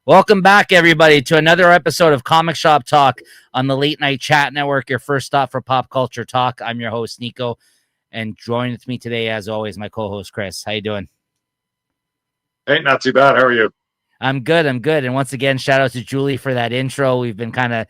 Welcome back, everybody, to another episode of Comic Shop Talk on the Late Night Chat Network, your first stop for pop culture talk. I'm your host, Niko, and joined with me today, as always, my co-host, Chris. How you doing? Hey, not too bad. How are you? I'm good. And once again, shout out to Julie for that intro. We've been kind of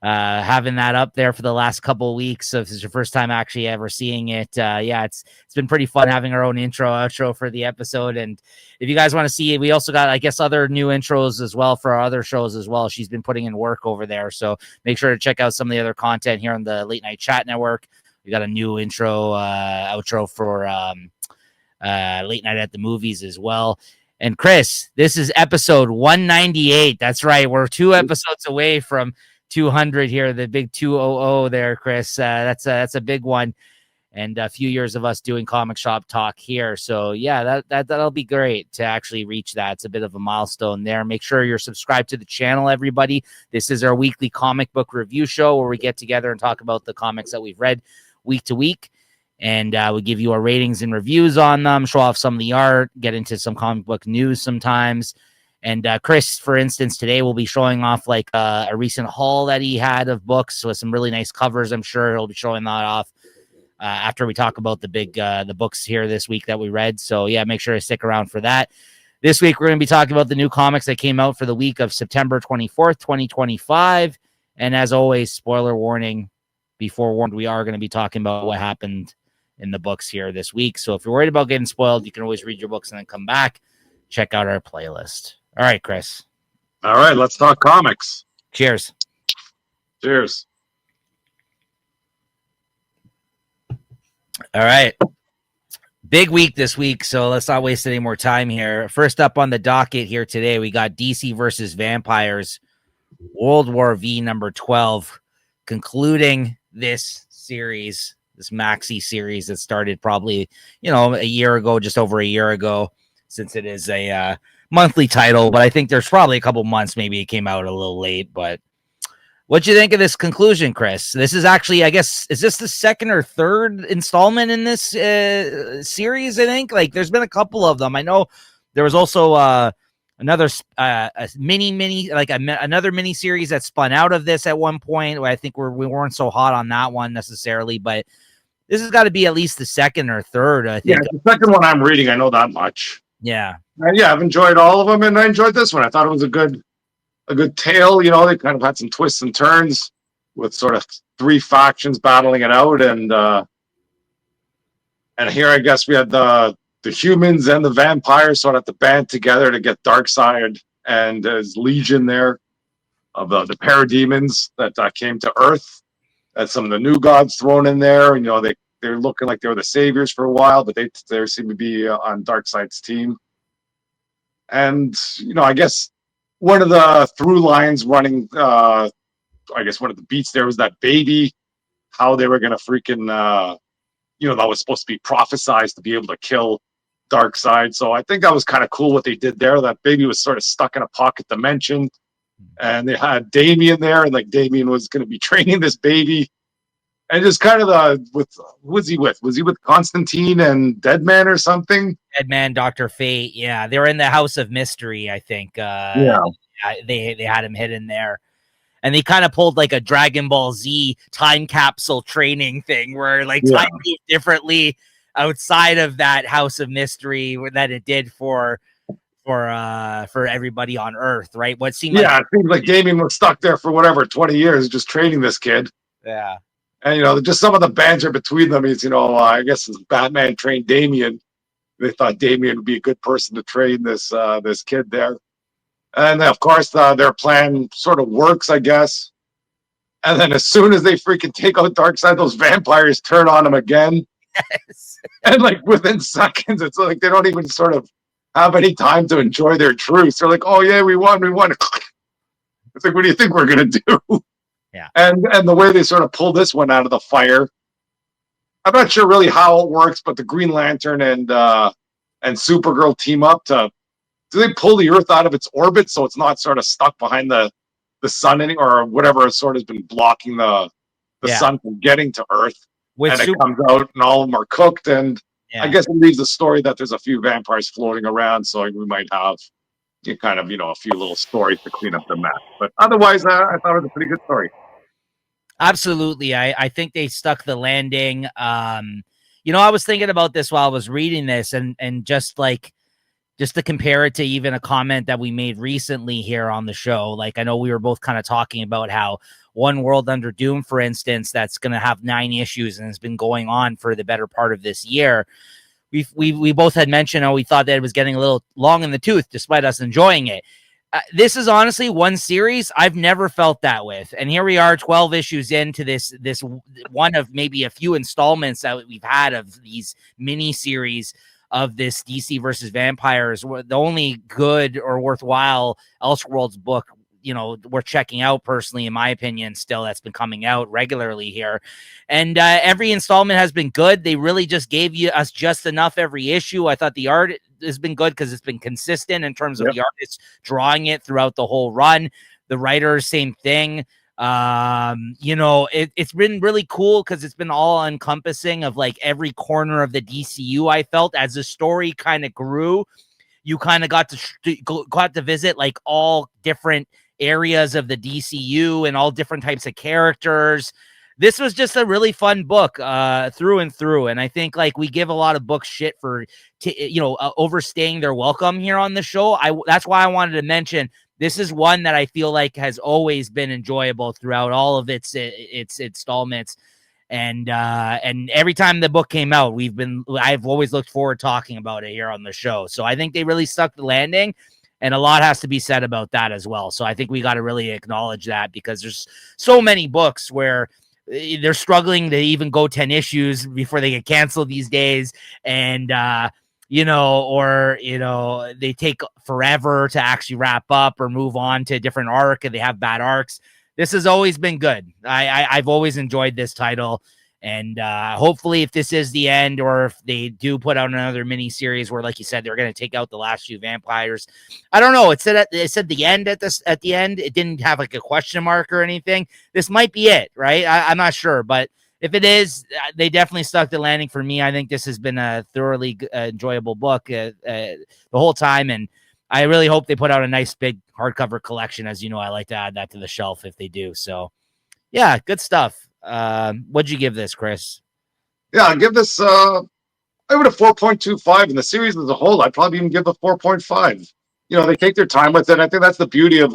having that up there for the last couple of weeks. So if it's your first time actually ever seeing it, it's been pretty fun having our own intro outro for the episode. And if you guys want to see it, we also got, I guess, other new intros as well for our other shows as well. She's been putting in work over there, so make sure to check out some of the other content here on the Late Night Chat Network. We got a new intro outro for Late Night at the Movies as well. And Chris, this is episode 198. That's right. We're 2 episodes away from 200 here, the big 200 there, Chris. That's a big one, and a few years of us doing comic shop talk here. So yeah, that'll be great to actually reach that. It's a bit of a milestone there. Make sure you're subscribed to the channel, everybody. This is our weekly comic book review show where we get together and talk about the comics that we've read week to week. And we give you our ratings and reviews on them, show off some of the art, get into some comic book news sometimes. And Chris, for instance, today we'll be showing off like a recent haul that he had of books with some really nice covers. I'm sure he'll be showing that off after we talk about the books here this week that we read. So yeah, make sure to stick around for that. This week, we're going to be talking about the new comics that came out for the week of September 24th, 2025. And as always, spoiler warning, be forewarned, we are going to be talking about what happened in the books here this week. So if you're worried about getting spoiled, you can always read your books and then come back, check out our playlist. All right, Chris. All right, let's talk comics. Cheers. Cheers. All right. Big week this week, so let's not waste any more time here. First up on the docket here today, we got DC versus Vampires, World War V number 12, concluding this series, this maxi series that started probably, a year ago, just over a year ago, since it is a monthly title. But I think there's probably a couple months, maybe it came out a little late. But what'd you think of this conclusion, Chris? This is actually, I guess, is this the second or third installment in this series? I think like there's been a couple of them. I know there was also another a mini like another mini series that spun out of this at one point. I think we weren't so hot on that one necessarily, but this has got to be at least the second or third. I think. Yeah, the second one I'm reading, I know that much. Yeah. Yeah, I've enjoyed all of them, and I enjoyed this one. I thought it was a good tale. They kind of had some twists and turns with sort of 3 factions battling it out, and here I guess we had the humans and the vampires sort of to band together to get Darkseid and his legion there of the parademons that came to Earth. Had some of the new gods thrown in there, and they're looking like they were the saviors for a while, but they seem to be on Darkseid's team. And I guess one of the through lines running, I guess one of the beats there was that baby, how they were going to freaking, that was supposed to be prophesized to be able to kill Darkseid. So I think that was kind of cool what they did there. That baby was sort of stuck in a pocket dimension, and they had Damien there, and like Damien was going to be training this baby. And just kind of who was he with? Was he with Constantine and Deadman or something? Deadman, Dr. Fate. Yeah, they were in the House of Mystery, I think. They had him hidden there. And they kind of pulled like a Dragon Ball Z time capsule training thing where time moved differently outside of that House of Mystery that it did for everybody on Earth, right? What seemed it seems like Damien was stuck there for 20 years just training this kid. Yeah. And just some of the banter between them is, I guess Batman trained Damien. They thought Damien would be a good person to train this kid there. And of course, their plan sort of works, I guess. And then as soon as they freaking take out Darkseid, those vampires turn on him again. Yes. And like within seconds, it's like they don't even sort of have any time to enjoy their truce. They're like, "Oh yeah, we won." It's like, what do you think we're gonna do? Yeah. And the way they sort of pull this one out of the fire, I'm not sure really how it works, but the Green Lantern and Supergirl team up to. Do they pull the Earth out of its orbit so it's not sort of stuck behind the sun or whatever sort of has been blocking the sun from getting to Earth? It comes out and all of them are cooked. And I guess it leaves the story that there's a few vampires floating around, so we might have you kind of, a few little stories to clean up the mess. But otherwise, I thought it was a pretty good story. Absolutely. I think they stuck the landing. I was thinking about this while I was reading this and just to compare it to even a comment that we made recently here on the show. Like, I know we were both kind of talking about how One World Under Doom, for instance, that's going to have 9 issues and has been going on for the better part of this year. We both had mentioned how we thought that it was getting a little long in the tooth, despite us enjoying it. This is honestly one series I've never felt that with. And here we are 12 issues into this one of maybe a few installments that we've had of these mini series of this DC versus vampires. The only good or worthwhile Elseworlds book, we're checking out personally, in my opinion, still that's been coming out regularly here. And every installment has been good. They really just gave us just enough every issue. I thought the art has been good because it's been consistent in terms of the artists drawing it throughout the whole run. The writers, same thing. It's been really cool because it's been all encompassing of like every corner of the DCU. I felt as the story kind of grew, you kind of got to visit like all different areas of the DCU and all different types of characters. This was just a really fun book through and through. And I think like we give a lot of books shit for, overstaying their welcome here on the show. That's why I wanted to mention this is one that I feel like has always been enjoyable throughout all of its installments. And every time the book came out, I've always looked forward to talking about it here on the show. So I think they really stuck the landing, and a lot has to be said about that as well. So I think we got to really acknowledge that because there's so many books where they're struggling to even go 10 issues before they get canceled these days. And, they take forever to actually wrap up or move on to a different arc, and they have bad arcs. This has always been good. I've always enjoyed this title. And hopefully if this is the end, or if they do put out another mini series where, like you said, they're going to take out the last few vampires. I don't know. It said the end at the end. It didn't have like a question mark or anything. This might be it, right? I'm not sure, but if it is, they definitely stuck the landing for me. I think this has been a thoroughly enjoyable book the whole time. And I really hope they put out a nice big hardcover collection. As you know, I like to add that to the shelf if they do. So yeah, good stuff. What'd you give this, Chris? Yeah, I give this I would a 4.25. In the series as a whole, I'd probably even give a 4.5. They take their time with it. I think that's the beauty of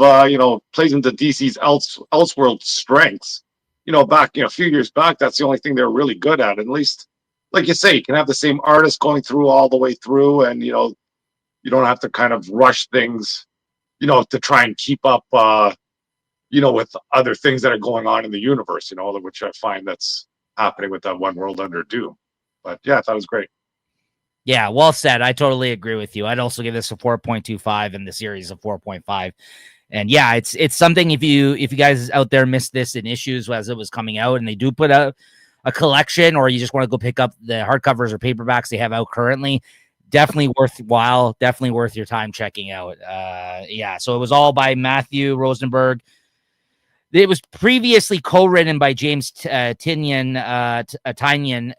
plays into DC's Elseworld strengths. Back a few years back, that's the only thing they're really good at. At least, like you say, you can have the same artist going through all the way through, and you don't have to kind of rush things, to try and keep up with other things that are going on in the universe, which I find that's happening with that One World Under Doom. But yeah, I thought it was great. Yeah, well said. I totally agree with you. I'd also give this a 4.25 and the series a 4.5. And yeah, it's something if you guys out there missed this in issues as it was coming out, and they do put out a collection, or you just want to go pick up the hardcovers or paperbacks they have out currently, definitely worthwhile, definitely worth your time checking out. Yeah, so it was all by Matthew Rosenberg. It was previously co-written by James Tynion,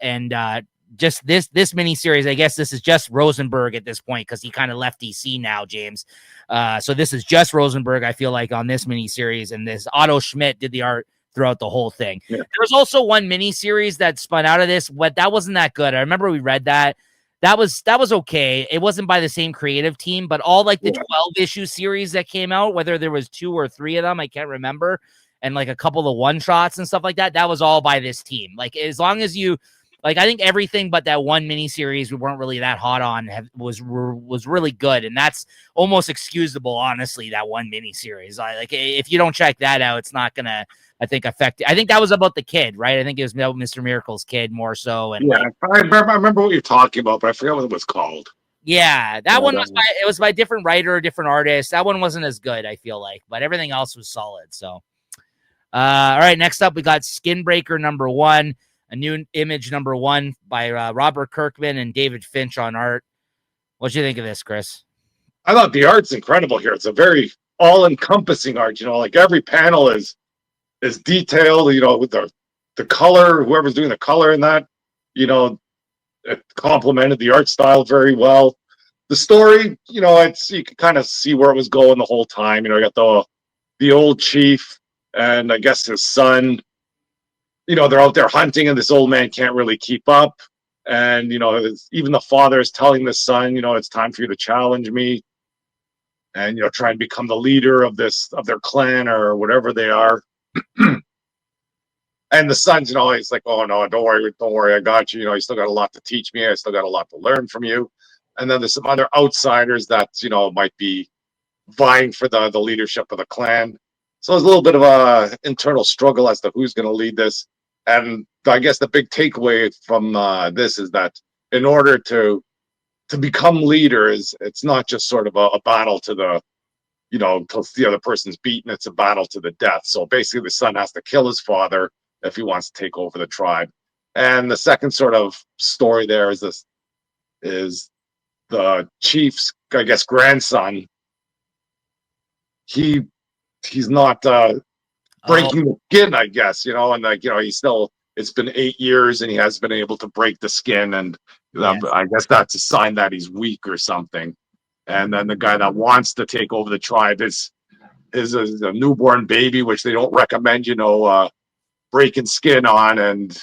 and just this miniseries. I guess this is just Rosenberg at this point because he kind of left DC now, James. So this is just Rosenberg, I feel like, on this miniseries, and this Otto Schmidt did the art throughout the whole thing. Yeah. There was also one miniseries that spun out of this, but that wasn't that good. I remember we read that. That was okay. It wasn't by the same creative team, but all like the 12-issue series that came out, whether there was 2 or 3 of them, I can't remember, and like a couple of one-shots and stuff like that, that was all by this team. Like, as long as you, like, I think everything but that one miniseries we weren't really that hot on was really good, and that's almost excusable, honestly, that one miniseries. Like, if you don't check that out, it's not gonna, I think, affect it. I think that was about the kid, right? I think it was about Mr. Miracle's kid more so. And yeah, I remember what you're talking about, but I forgot what it was called. Yeah, that one was by a different writer, different artist. That one wasn't as good, I feel like, but everything else was solid. So, all right, next up we got Skinbreaker #1, a new Image #1 by Robert Kirkman and David Finch on art. What do you think of this, Chris? I thought the art's incredible here. It's a very all-encompassing art. Like every panel is detailed. With the color, whoever's doing the color in that, it complemented the art style very well. the story, it's you can kind of see where it was going the whole time. You got the old chief and I guess his son. They're out there hunting, and this old man can't really keep up. And even the father is telling the son, it's time for you to challenge me, and try and become the leader of their clan or whatever they are. And the son's, he's like, oh no, don't worry, I got you. You still got a lot to teach me. I still got a lot to learn from you. And then there's some other outsiders that might be vying for the leadership of the clan. So there's a little bit of a internal struggle as to who's going to lead this. And I guess the big takeaway from this is that in order to become leader, it's not just sort of a battle to the till the other person's beaten. It's a battle to the death. So basically, the son has to kill his father if he wants to take over the tribe. And the second sort of story there is the chief's, I guess, grandson. He's not breaking the skin, I guess, and he's still. It's been 8 years, and he has been able to break the skin, and yes. I guess that's a sign that he's weak or something. And then the guy that wants to take over the tribe is a newborn baby, which they don't recommend, breaking skin on, and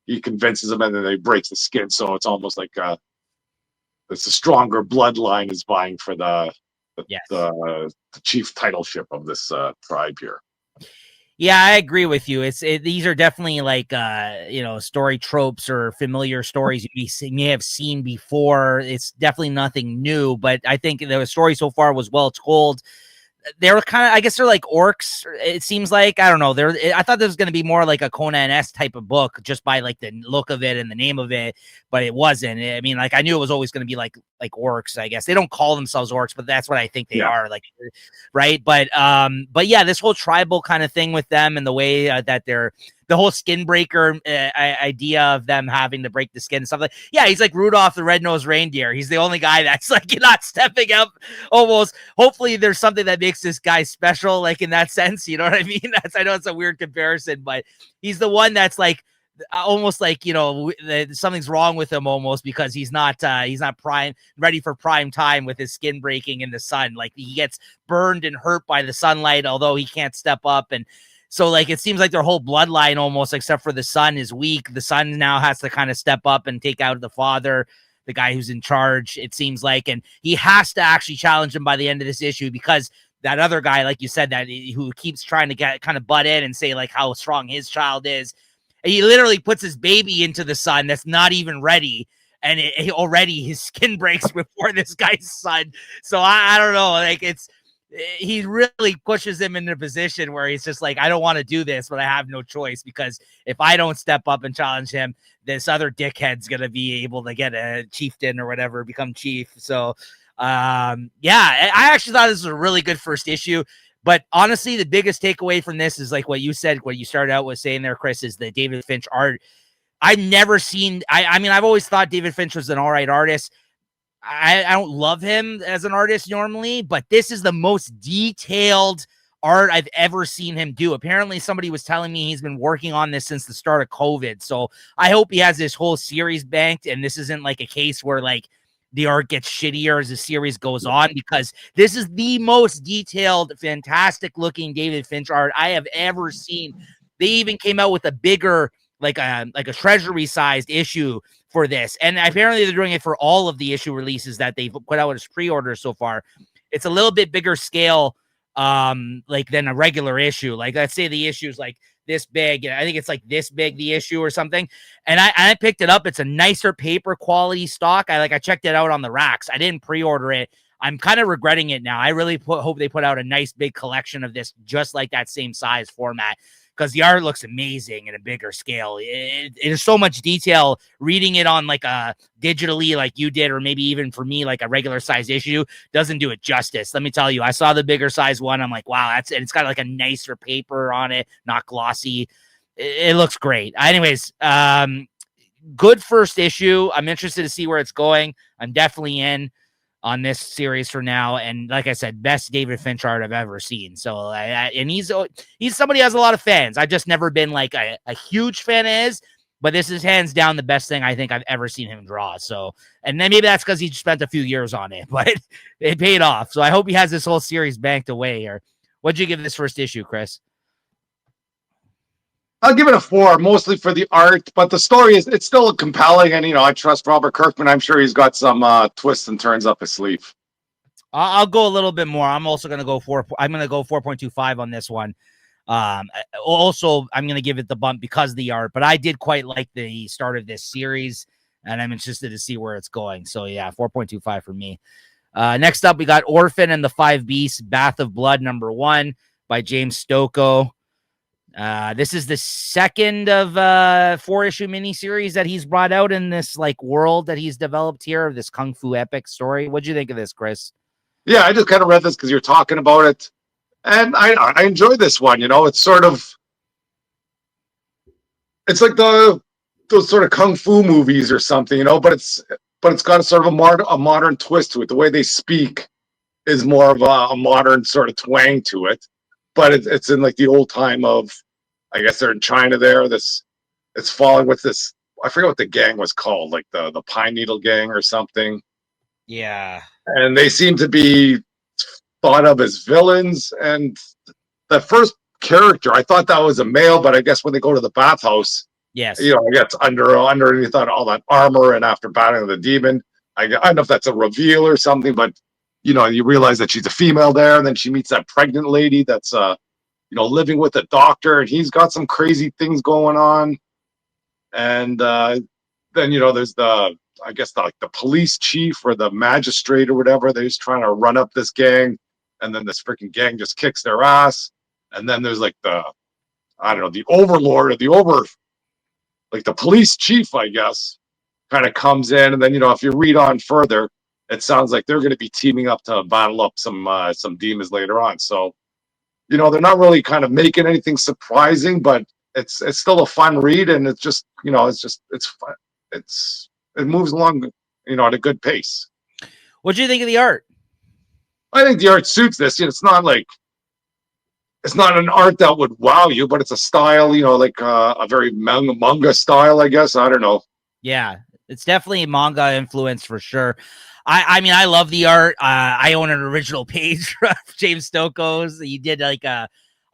he convinces them, and then they breaks the skin. So it's almost like it's a stronger bloodline is vying for the chief titleship of this tribe here. Yeah, I agree with you. These are definitely like story tropes or familiar stories you may have seen before. It's definitely nothing new, but I think the story so far was well told. They're kind of, I guess they're like orcs. It seems like, I don't know. I thought this was going to be more like a Conan-esque type of book just by like the look of it and the name of it, but it wasn't. I mean, like I knew it was always going to be like orcs. I guess they don't call themselves orcs, but that's what I think they are. Like, right? But yeah, this whole tribal kind of thing with them and the way that they're. The whole Skinbreaker idea of them having to break the skin and stuff like, yeah, he's like Rudolph the Red-Nosed Reindeer. He's the only guy that's like not stepping up almost. Hopefully there's something that makes this guy special, like in that sense, you know what I mean? I know it's a weird comparison, but he's the one that's like almost like, something's wrong with him almost because he's not ready for prime time with his skin breaking in the sun. Like he gets burned and hurt by the sunlight, although he can't step up. And so, like, it seems like their whole bloodline almost, except for the son, is weak. The son now has to kind of step up and take out the father, the guy who's in charge, it seems like. And he has to actually challenge him by the end of this issue because that other guy, like you said, who keeps trying to get kind of butt in and say, like, how strong his child is. And he literally puts his baby into the sun that's not even ready. And already his skin breaks before this guy's son. So I don't know. Like, he really pushes him into a position where he's just like, I don't want to do this, but I have no choice because if I don't step up and challenge him, this other dickhead's going to be able to get a chieftain or whatever, become chief. So, I actually thought this was a really good first issue. But honestly, the biggest takeaway from this is like what you said, what you started out with saying there, Chris, is the David Finch art. I've never seen, I mean, I've always thought David Finch was an all right artist. I don't love him as an artist normally, but this is the most detailed art I've ever seen him do. Apparently, somebody was telling me he's been working on this since the start of COVID. So I hope he has this whole series banked, and this isn't like a case where like the art gets shittier as the series goes on, because this is the most detailed, fantastic looking David Finch art I have ever seen. They even came out with a bigger, like a treasury sized issue for this. And apparently they're doing it for all of the issue releases that they've put out as pre-orders so far. It's a little bit bigger scale, like than a regular issue. Like let's say the issue is like this big. I think it's like this big, the issue or something. And I picked it up. It's a nicer paper quality stock. I checked it out on the racks. I didn't pre-order it. I'm kind of regretting it now. I really hope they put out a nice big collection of this, just like that same size format, because the art looks amazing in a bigger scale. There's so much detail. Reading it on like a digitally like you did, or maybe even for me, like a regular size issue, doesn't do it justice. Let me tell you, I saw the bigger size one. I'm like, wow, and it's got like a nicer paper on it, not glossy. It looks great. Anyways, good first issue. I'm interested to see where it's going. I'm definitely in on this series for now, and like I said, best David Finch art I've ever seen. So, and he's somebody who has a lot of fans. I've just never been like a huge fan of his, But this is hands down the best thing I think I've ever seen him draw. So, and then maybe that's because he spent a few years on it, but it paid off. So I hope he has this whole series banked away. Or what'd you give this first issue, Chris? I'll give it a 4, mostly for the art, but the story it's still compelling, and I trust Robert Kirkman. I'm sure he's got some twists and turns up his sleeve. I'll go a little bit more. I'm also going to go 4. I'm going to go 4.25 on this one. Also, I'm going to give it the bump because of the art, but I did quite like the start of this series, and I'm interested to see where it's going. So yeah, 4.25 for me. Next up, we got Orphan and the Five Beasts, Bath of Blood, #1 by James Stocco. This is the second of 4-issue miniseries that he's brought out in this like world that he's developed here, this kung fu epic story. What'd you think of this, Chris? Yeah, I just kind of read this because you're talking about it. And I enjoy this one. It's sort of, it's like those sort of kung fu movies or something, but it's got a sort of a modern twist to it. The way they speak is more of a modern sort of twang to it, but it's in like the old time of, I guess they're in China there. It's following with this, I forget what the gang was called, like the Pine Needle Gang or something. Yeah. And they seem to be thought of as villains. And the first character, I thought that was a male, but I guess when they go to the bathhouse, yes, I guess underneath all that armor and after battling the demon, I don't know if that's a reveal or something, but you realize that she's a female there, and then she meets that pregnant lady that's living with a doctor, and he's got some crazy things going on. And then there's I guess the police chief or the magistrate or whatever. They're just trying to run up this gang, and then this freaking gang just kicks their ass. And then there's like the overlord or like the police chief, I guess, kind of comes in. And then if you read on further, it sounds like they're going to be teaming up to battle up some demons later on. So they're not really kind of making anything surprising, but it's still a fun read, and it's just it's fun. It moves along, at a good pace. What do you think of the art? I think the art suits this. It's not an art that would wow you, but it's a style, like a very manga style, I guess. I don't know. Yeah, it's definitely manga influence for sure. I mean, I love the art. I own an original page of James Stocco's. He did like a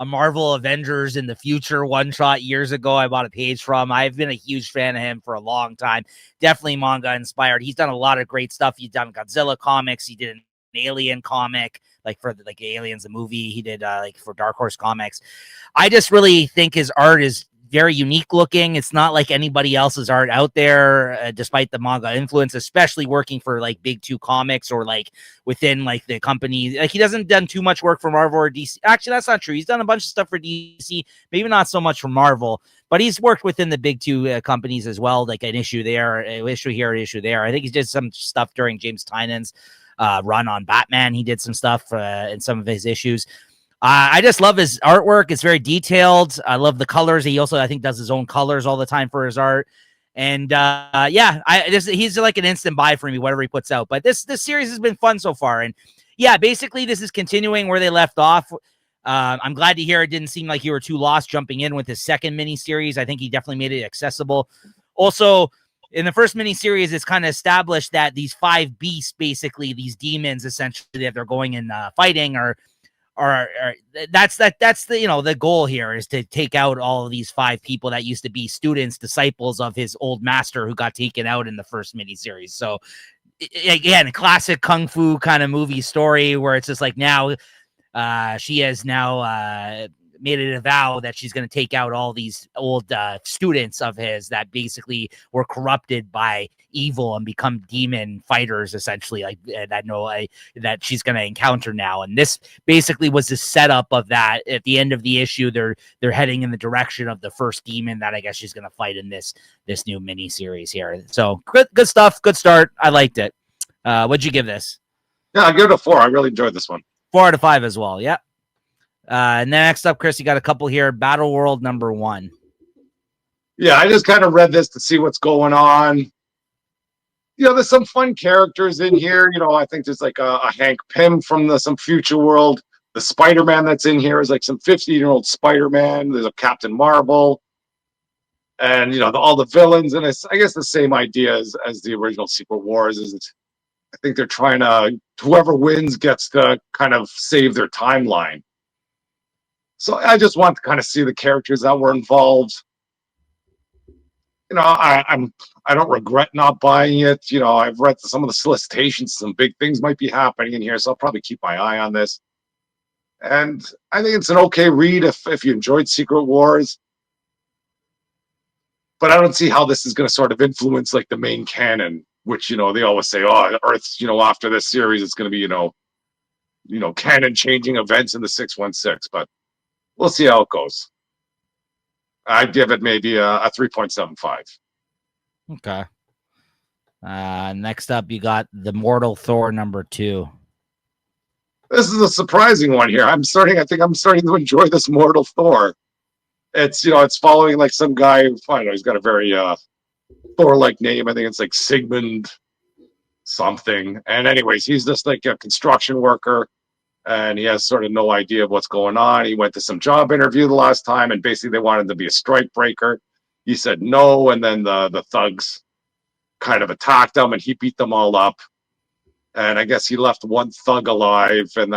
Marvel Avengers in the Future one-shot years ago. I bought a page from. I've been a huge fan of him for a long time. Definitely manga inspired. He's done a lot of great stuff. He's done Godzilla comics. He did an Alien comic, like for like Aliens, the movie. He did like for Dark Horse Comics. I just really think his art is very unique looking. It's not like anybody else's art out there, despite the manga influence, especially working for like Big Two Comics or like within like the company. Like he doesn't done too much work for Marvel or DC. Actually, that's not true. He's done a bunch of stuff for DC, maybe not so much for Marvel, but he's worked within the Big Two companies as well. Like an issue there, an issue here, an issue there. I think he did some stuff during James Tynan's run on Batman. He did some stuff in some of his issues. I just love his artwork. It's very detailed. I love the colors. He also, I think, does his own colors all the time for his art. And he's like an instant buy for me, whatever he puts out. But this series has been fun so far. And yeah, basically this is continuing where they left off. I'm glad to hear it didn't seem like you were too lost jumping in with his second miniseries. I think he definitely made it accessible. Also, in the first miniseries, it's kind of established that these 5 beasts, basically these demons, essentially that they're going and fighting, or that's the the goal here is to take out all of these 5 people that used to be students, disciples of his old master who got taken out in the first miniseries. So again, a classic kung fu kind of movie story where it's just like now she has now made it a vow that she's going to take out all these old students of his that basically were corrupted by evil and become demon fighters, essentially, like that she's going to encounter now. And this basically was the setup of that. At the end of the issue, they're heading in the direction of the first demon that I guess she's going to fight in this new mini series here. So good stuff. Good start. I liked it. What'd you give this? Yeah, I give it a 4. I really enjoyed this one. 4 out of 5 as well. Yep. Next up, Chris, you got a couple here. Battle World #1. Yeah, I just kind of read this to see what's going on. There's some fun characters in here. I think there's like a Hank Pym from some future world. The Spider-Man that's in here is like some 50-year-old Spider-Man. There's a Captain Marvel. And all the villains, and it's, I guess, the same idea as the original Secret Wars. I think they're trying to, whoever wins gets to kind of save their timeline. So I just want to kind of see the characters that were involved. I don't regret not buying it. I've read some of the solicitations. Some big things might be happening in here, so I'll probably keep my eye on this. And I think it's an okay read if you enjoyed Secret Wars. But I don't see how this is going to sort of influence like the main canon, which they always say, oh, Earth's after this series it's going to be canon changing events in the 616. But we'll see how it goes. I'd give it maybe a 3.75. Okay. Next up, you got the Mortal Thor #2. This is a surprising one here. I think I'm starting to enjoy this Mortal Thor. It's following like some guy who, I don't know, he's got a very Thor-like name. I think it's like Sigmund something. And anyways, he's just like a construction worker, and he has sort of no idea of what's going on. He went to some job interview the last time, and basically they wanted him to be a strike breaker. He said no, and then the thugs kind of attacked him, and he beat them all up. And I guess he left one thug alive, and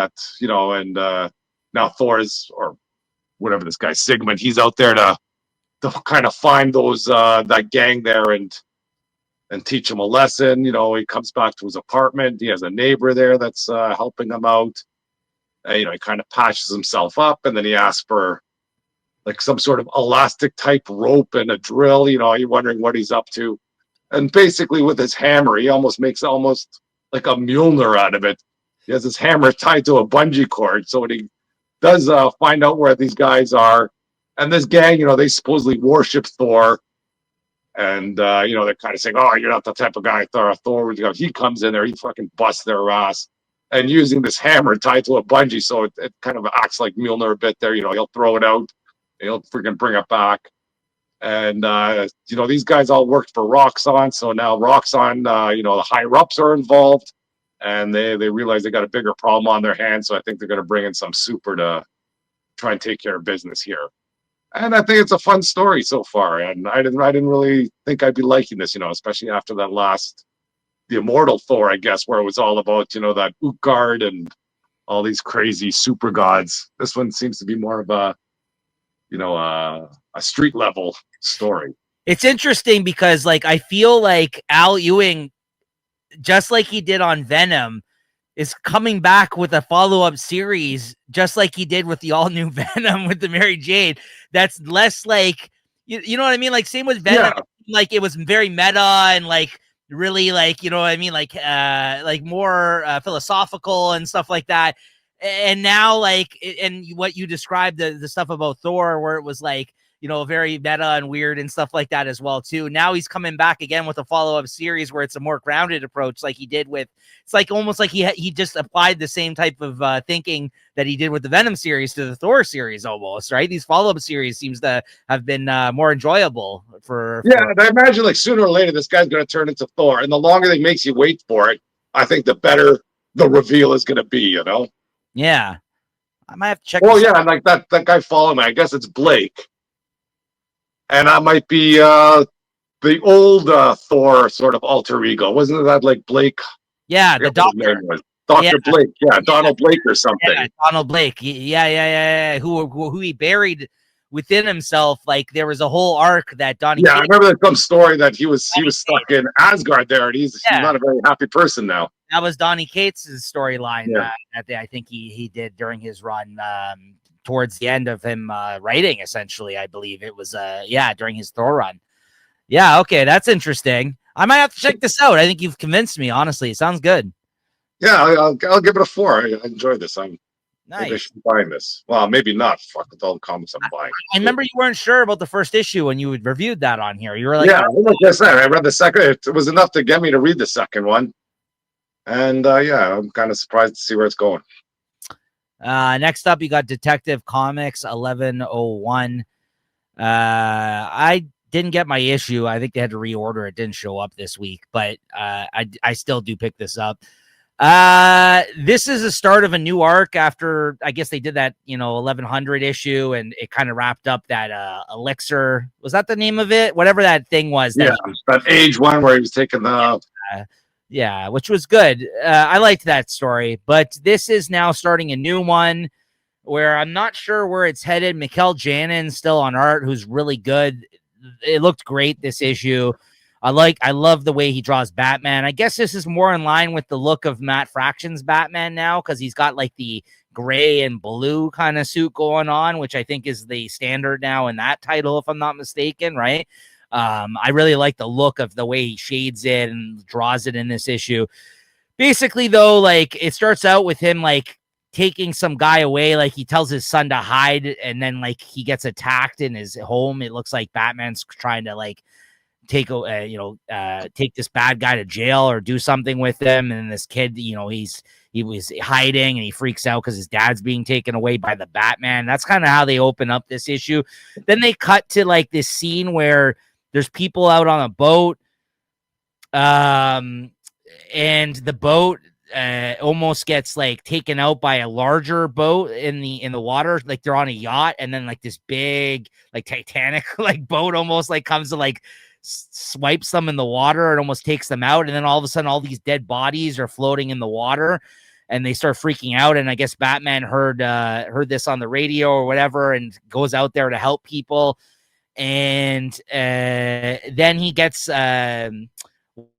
now Thor's, or whatever this guy Sigmund, he's out there to kind of find those that gang there and teach him a lesson. He comes back to his apartment. He has a neighbor there that's helping him out. He kind of patches himself up, and then he asks for like some sort of elastic type rope and a drill. You're wondering what he's up to. And basically with his hammer, he makes like a Mjolnir out of it. He has his hammer tied to a bungee cord. So when he does find out where these guys are, and this gang, they supposedly worship Thor. And, they're kind of saying, oh, you're not the type of guy Thor would go. He comes in there, he fucking busts their ass. And using this hammer tied to a bungee, so it kind of acts like Mjolnir a bit there. He'll throw it out. He'll freaking bring it back. And, these guys all worked for Roxxon. So now Roxxon, the higher-ups are involved. And they realize they got a bigger problem on their hands. So I think they're going to bring in some super to try and take care of business here. And I think it's a fun story so far. And I didn't really think I'd be liking this, especially after that last, the Immortal Thor, I guess, where it was all about, that Utgard and all these crazy super gods. This one seems to be more of a street level story. It's interesting because like I feel like Al Ewing, just like he did on Venom, is coming back with a follow-up series, just like he did with the all-new Venom with the Mary Jane. That's less like, you know what I mean? Like same with Venom, like it was very meta and like really like, you know what I mean? Like more philosophical and stuff like that. And now like, and what you described, the stuff about Thor, where it was like, very meta and weird and stuff like that as well too. Now he's coming back again with a follow-up series where it's a more grounded approach, like he did with, it's like almost like he just applied the same type of thinking that he did with the Venom series to the Thor series almost, right? These follow-up series seems to have been more enjoyable for I imagine like sooner or later this guy's going to turn into Thor, and the longer they makes you wait for it, I think the better the reveal is going to be. Yeah, I might have to check. Well, yeah, and like that guy following me, I guess it's Blake. And that might be the old Thor sort of alter ego. Wasn't that like Blake? Yeah, the doctor. Dr. Blake. Yeah, Donald Blake or something. Yeah, Donald Blake. Yeah. Who he buried within himself. Like there was a whole arc that Donnie. Yeah, Cates, I remember some story that he was stuck in Asgard there, and he's not a very happy person now. That was Donnie Cates' storyline that I think he did during his run. Towards the end of him writing, essentially, I believe it was during his Thor run. Yeah, okay, that's interesting. I might have to check this out. I think you've convinced me, honestly. It sounds good. Yeah, I'll give it a 4. I enjoy this. Nice. Maybe I should buy this. Well, maybe not. Fuck with all the comics I'm buying. I remember you weren't sure about the first issue when you had reviewed that on here. You were like, like I said, I read the second. It was enough to get me to read the second one. And I'm kind of surprised to see where it's going. Next up, you got Detective Comics 1101. I didn't get my issue. I think they had to reorder. It didn't show up this week, but I still do pick this up. This is the start of a new arc after, I guess they did that, 1100 issue, and it kind of wrapped up that elixir. Was that the name of it? Whatever that thing was. That age one where he was taking the. Yeah, which was good. I liked that story, but this is now starting a new one where I'm not sure where it's headed. Mikkel Janin's still on art, who's really good. It looked great this issue. I love the way he draws Batman. I guess this is more in line with the look of Matt Fraction's Batman now, because he's got like the gray and blue kind of suit going on, which I think is the standard now in that title, if I'm not mistaken, right? I really like the look of the way he shades it and draws it in this issue. Basically, though, like it starts out with him like taking some guy away, like he tells his son to hide, and then like he gets attacked in his home. It looks like Batman's trying to like take this bad guy to jail or do something with him, and this kid, he was hiding and he freaks out because his dad's being taken away by the Batman. That's kind of how they open up this issue. Then they cut to like this scene where there's people out on a boat, and the boat almost gets like taken out by a larger boat in the water, like they're on a yacht, and then like this big like Titanic like boat almost like comes to like swipes them in the water and almost takes them out, and then all of a sudden all these dead bodies are floating in the water, and they start freaking out. And I guess Batman heard this on the radio or whatever, and goes out there to help people. And then he gets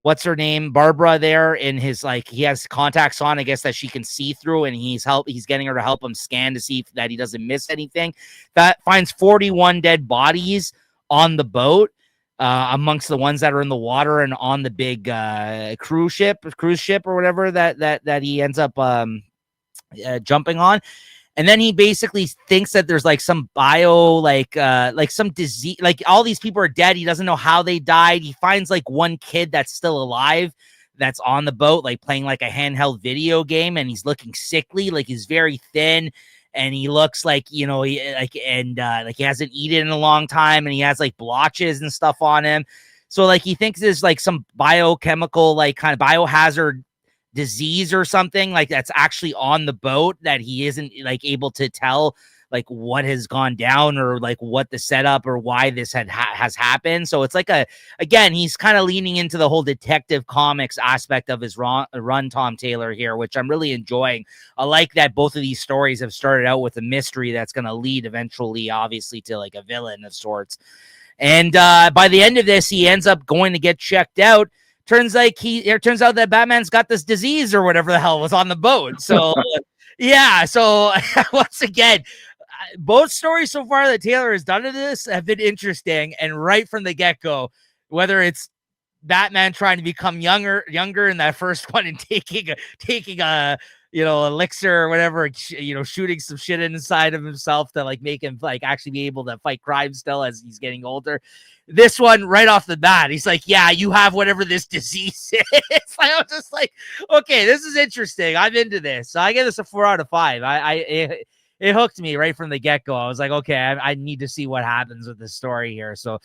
what's her name, Barbara, there in his, like, he has contacts on, I guess, that she can see through, and he's getting her to help him scan to see that he doesn't miss anything. That finds 41 dead bodies on the boat, amongst the ones that are in the water and on the big cruise ship or whatever that he ends up jumping on. And then he basically thinks that there's like some like some disease, like all these people are dead. He doesn't know how they died. He finds like one kid that's still alive, that's on the boat, like playing like a handheld video game, and he's looking sickly, like he's very thin, and he looks like, he hasn't eaten in a long time, and he has like blotches and stuff on him. So like he thinks there's like some biochemical, like kind of biohazard disease or something like that's actually on the boat, that he isn't like able to tell like what has gone down or like what the setup or why this has happened. So it's like again, he's kind of leaning into the whole Detective Comics aspect of his run, Tom Taylor here, which I'm really enjoying. I like that both of these stories have started out with a mystery that's going to lead eventually, obviously, to like a villain of sorts. And by the end of this, he ends up going to get checked out. Turns out that Batman's got this disease or whatever the hell was on the boat. So yeah. So once again, both stories so far that Taylor has done to this have been interesting. And right from the get-go, whether it's Batman trying to become younger in that first one and taking a elixir or whatever, shooting some shit inside of himself to like make him like actually be able to fight crime still as he's getting older. This one, right off the bat, he's like, yeah, you have whatever this disease is. I was just like, okay, this is interesting. I'm into this. So I give this a 4 out of 5. It hooked me right from the get-go. I was like, okay, I need to see what happens with this story here. So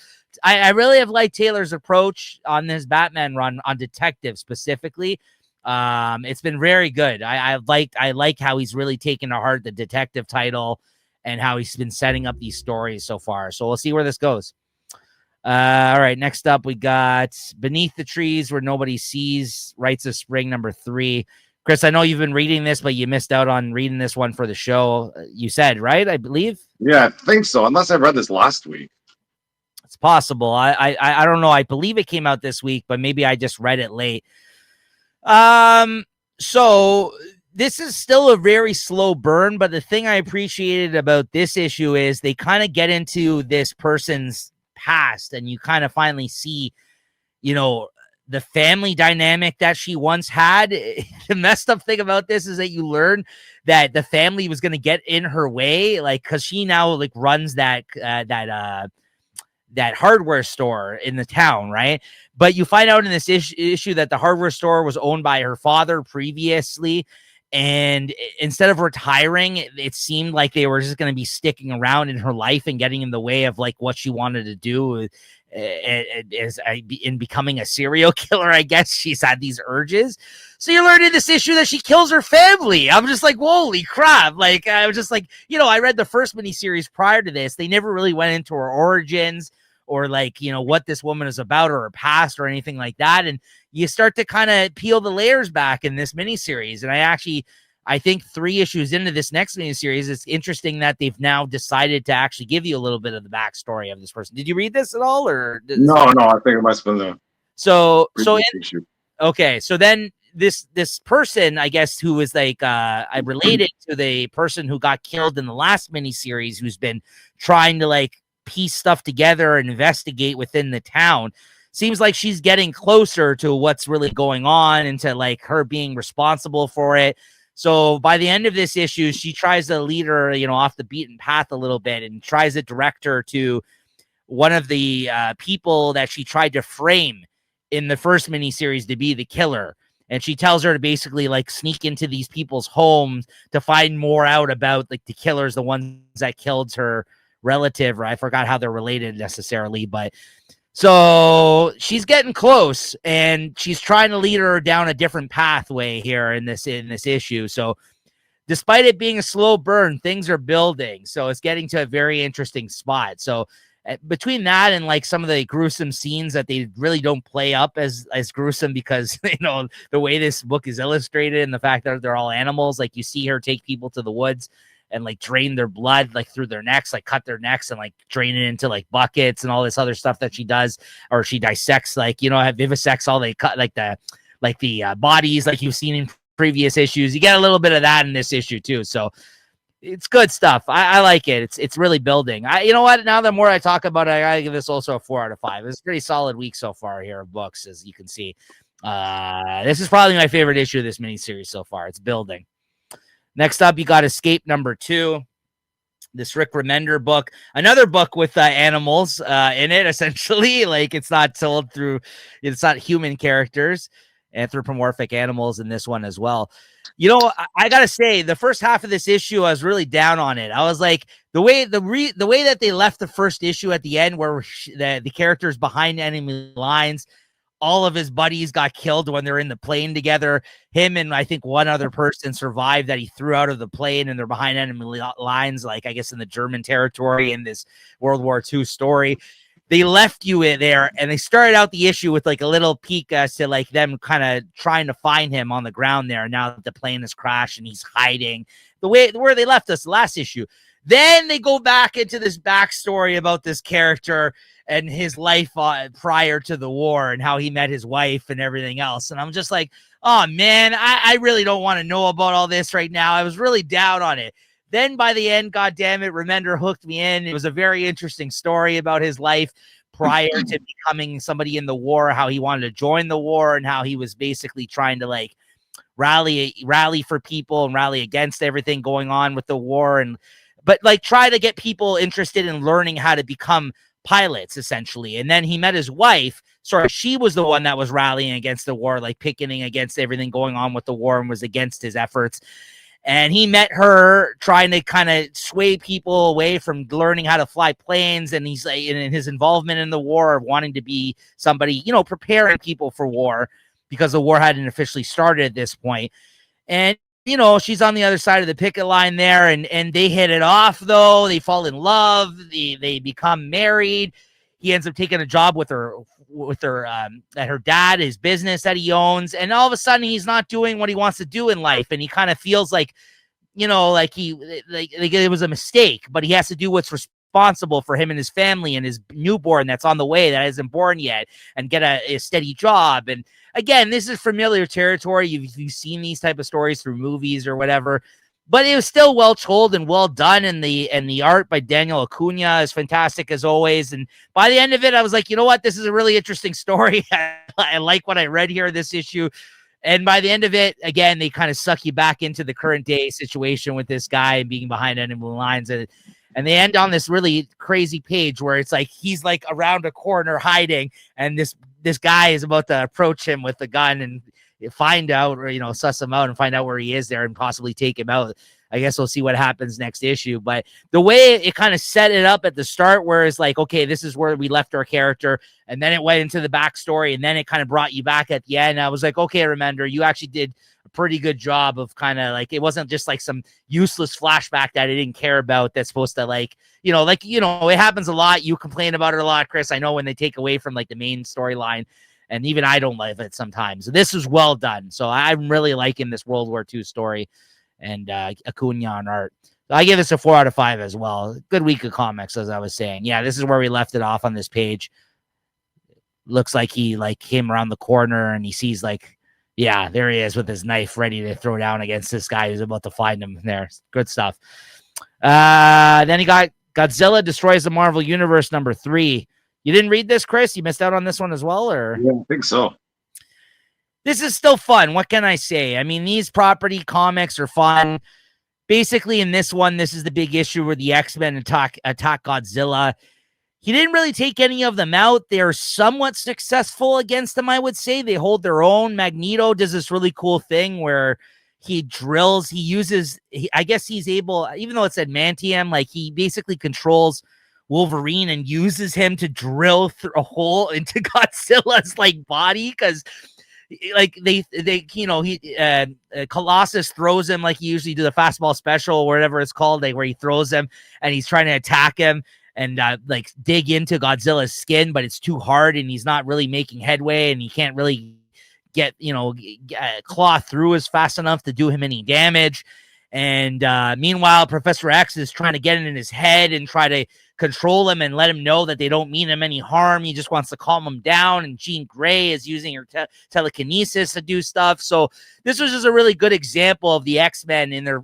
I really have liked Taylor's approach on this Batman run on Detective specifically. It's been very good. I like how he's really taken to heart the Detective title and how he's been setting up these stories so far. So we'll see where this goes. All right, next up we got Beneath the Trees Where Nobody Sees, Rites of Spring #3. Chris, I know you've been reading this, but you missed out on reading this one for the show. You said, right? I believe. Yeah, I think so. Unless I read this last week. It's possible. I don't know. I believe it came out this week, but maybe I just read it late. So this is still a very slow burn, but the thing I appreciated about this issue is they kind of get into this person's past, and you kind of finally see, the family dynamic that she once had. The messed up thing about this is that you learn that the family was going to get in her way, like, because she now like runs that hardware store in the town, right? But you find out in this issue that the hardware store was owned by her father previously, and instead of retiring, it seemed like they were just going to be sticking around in her life and getting in the way of like what she wanted to do. is in becoming a serial killer. I guess she's had these urges. So you learn in this issue that she kills her family. I'm just like, holy crap. Like, I was just like, I read the first miniseries prior to this. They never really went into her origins or like, what this woman is about or her past or anything like that. And you start to kind of peel the layers back in this miniseries. And I think 3 issues into this next miniseries, it's interesting that they've now decided to actually give you a little bit of the backstory of this person. Did you read this at all? Or no, I think it must have been okay. So then this person, I guess, who was like I related to the person who got killed in the last miniseries, who's been trying to like piece stuff together and investigate within the town. Seems like she's getting closer to what's really going on and to like her being responsible for it. So by the end of this issue, she tries to lead her, off the beaten path a little bit and tries to direct her to one of the people that she tried to frame in the first miniseries to be the killer. And she tells her to basically like sneak into these people's homes to find more out about like the killers, the ones that killed her relative, or I forgot how they're related necessarily, but so she's getting close and she's trying to lead her down a different pathway here in this issue. So despite it being a slow burn, things are building. So it's getting to a very interesting spot. So between that and like some of the gruesome scenes that they really don't play up as gruesome because, the way this book is illustrated and the fact that they're all animals, like you see her take people to the woods and like drain their blood like through their necks, like cut their necks and like drain it into like buckets and all this other stuff that she does, or she dissects, like, vivisects all they cut, like the bodies, like you've seen in previous issues. You get a little bit of that in this issue too. So it's good stuff. I like it. It's really building. You know what? Now the more I talk about it, I gotta give this also a 4 out of 5. It's a pretty solid week so far here of books, as you can see. This is probably my favorite issue of this miniseries so far. It's building. Next up, you got Escape number 2, this Rick Remender book, another book with animals in it, essentially. Like it's not human characters, anthropomorphic animals in this one as well. I gotta say, the first half of this issue, I was really down on it. I was like, the way that they left the first issue at the end, where the characters behind enemy lines, all of his buddies got killed when they're in the plane together. Him and I think one other person survived that he threw out of the plane, and they're behind enemy lines, like I guess in the German territory in this World War II story. They left you in there, and they started out the issue with like a little peek as to like them kind of trying to find him on the ground there. Now that the plane has crashed and he's hiding, where they left us last issue. Then they go back into this backstory about this character and his life prior to the war and how he met his wife and everything else. And I'm just like, oh man, I really don't want to know about all this right now. I was really down on it. Then by the end, God damn it, Remender hooked me in. It was a very interesting story about his life prior to becoming somebody in the war, how he wanted to join the war and how he was basically trying to like rally for people and rally against everything going on with the war, but like try to get people interested in learning how to become pilots essentially. And then he met his wife. Sorry, she was the one that was rallying against the war, like picketing against everything going on with the war and was against his efforts. And he met her trying to kind of sway people away from learning how to fly planes. And he's like, in his involvement in the war, wanting to be somebody, preparing people for war because the war hadn't officially started at this point. And, she's on the other side of the picket line there, and they hit it off, though. They fall in love. They become married. He ends up taking a job with her at her dad, his business that he owns. And all of a sudden he's not doing what he wants to do in life. And he kind of feels like, like it was a mistake, but he has to do what's responsible for him and his family and his newborn that's on the way that isn't born yet, and get a steady job. And again, this is familiar territory. You've seen these type of stories through movies or whatever, but it was still well told and well done. And the art by Daniel Acuna is fantastic as always. And by the end of it, I was like, you know what? This is a really interesting story. I like what I read here, this issue. And by the end of it, again, they kind of suck you back into the current day situation with this guy being behind enemy lines. And they end on this really crazy page where it's like he's like around a corner hiding, and this guy is about to approach him with a gun and find out, or suss him out and find out where he is there and possibly take him out. I guess we'll see what happens next issue. But the way it kind of set it up at the start, where it's like, okay, this is where we left our character, and then it went into the backstory, and then it kind of brought you back at the end. I was like, okay, Remender, you actually did a pretty good job of kind of like, it wasn't just like some useless flashback that I didn't care about that's supposed to like, it happens a lot. You complain about it a lot, Chris. I know when they take away from like the main storyline, and even I don't love it sometimes. This was well done. So I'm really liking this World War II story and Acuna on art. So I give this a 4 out of 5 as well. Good week of comics, as I was saying. Yeah, this is where we left it off on this page. Looks like he like came around the corner and he sees like, yeah, there he is with his knife ready to throw down against this guy who's about to find him there. Good stuff. Then he got Godzilla Destroys the Marvel Universe #3. You didn't read this, Chris? You missed out on this one as well, or? Yeah, I think so. This is still fun. What can I say? I mean, these property comics are fun. Basically, in this one, this is the big issue where the X-Men attack Godzilla. He didn't really take any of them out. They're somewhat successful against them, I would say. They hold their own. Magneto does this really cool thing where he drills. I guess he's able, even though it said Mantium, like he basically controls Wolverine and uses him to drill through a hole into Godzilla's like body, because like Colossus throws him like he usually do the fastball special or whatever it's called, like where he throws him and he's trying to attack him and like dig into Godzilla's skin, but it's too hard and he's not really making headway and he can't really get claw through as fast enough to do him any damage. And meanwhile, Professor X is trying to get in his head and try to control him and let him know that they don't mean him any harm. He just wants to calm him down. And Jean Grey is using her telekinesis to do stuff. So this was just a really good example of the X-Men in their,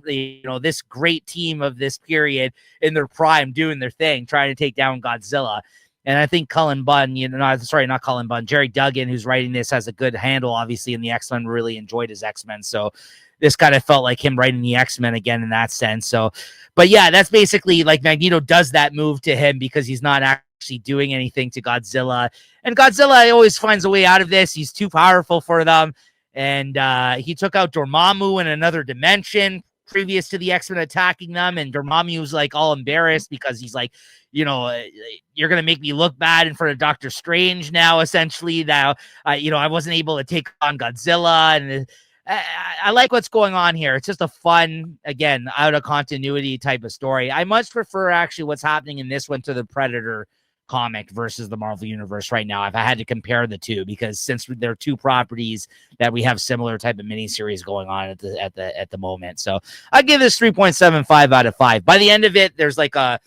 this great team of this period in their prime doing their thing, trying to take down Godzilla. And I think Cullen Bunn, not Cullen Bunn, Jerry Duggan, who's writing this, has a good handle, obviously, in the X-Men, really enjoyed his X-Men. So this kind of felt like him writing the X-Men again in that sense. So, but yeah, that's basically like Magneto does that move to him because he's not actually doing anything to Godzilla. And Godzilla always finds a way out of this. He's too powerful for them. And he took out Dormammu in another dimension previous to the X-Men attacking them. And Dormammu was like all embarrassed because he's like, you're going to make me look bad in front of Doctor Strange now, essentially. Now, I wasn't able to take on Godzilla. And I like what's going on here. It's just a fun, again, out of continuity type of story. I much prefer actually what's happening in this one to the Predator comic versus the Marvel Universe right now. If I had to compare the two, because since they're two properties that we have similar type of miniseries going on at the moment. So I give this 3.75 out of 5. By the end of it, there's like a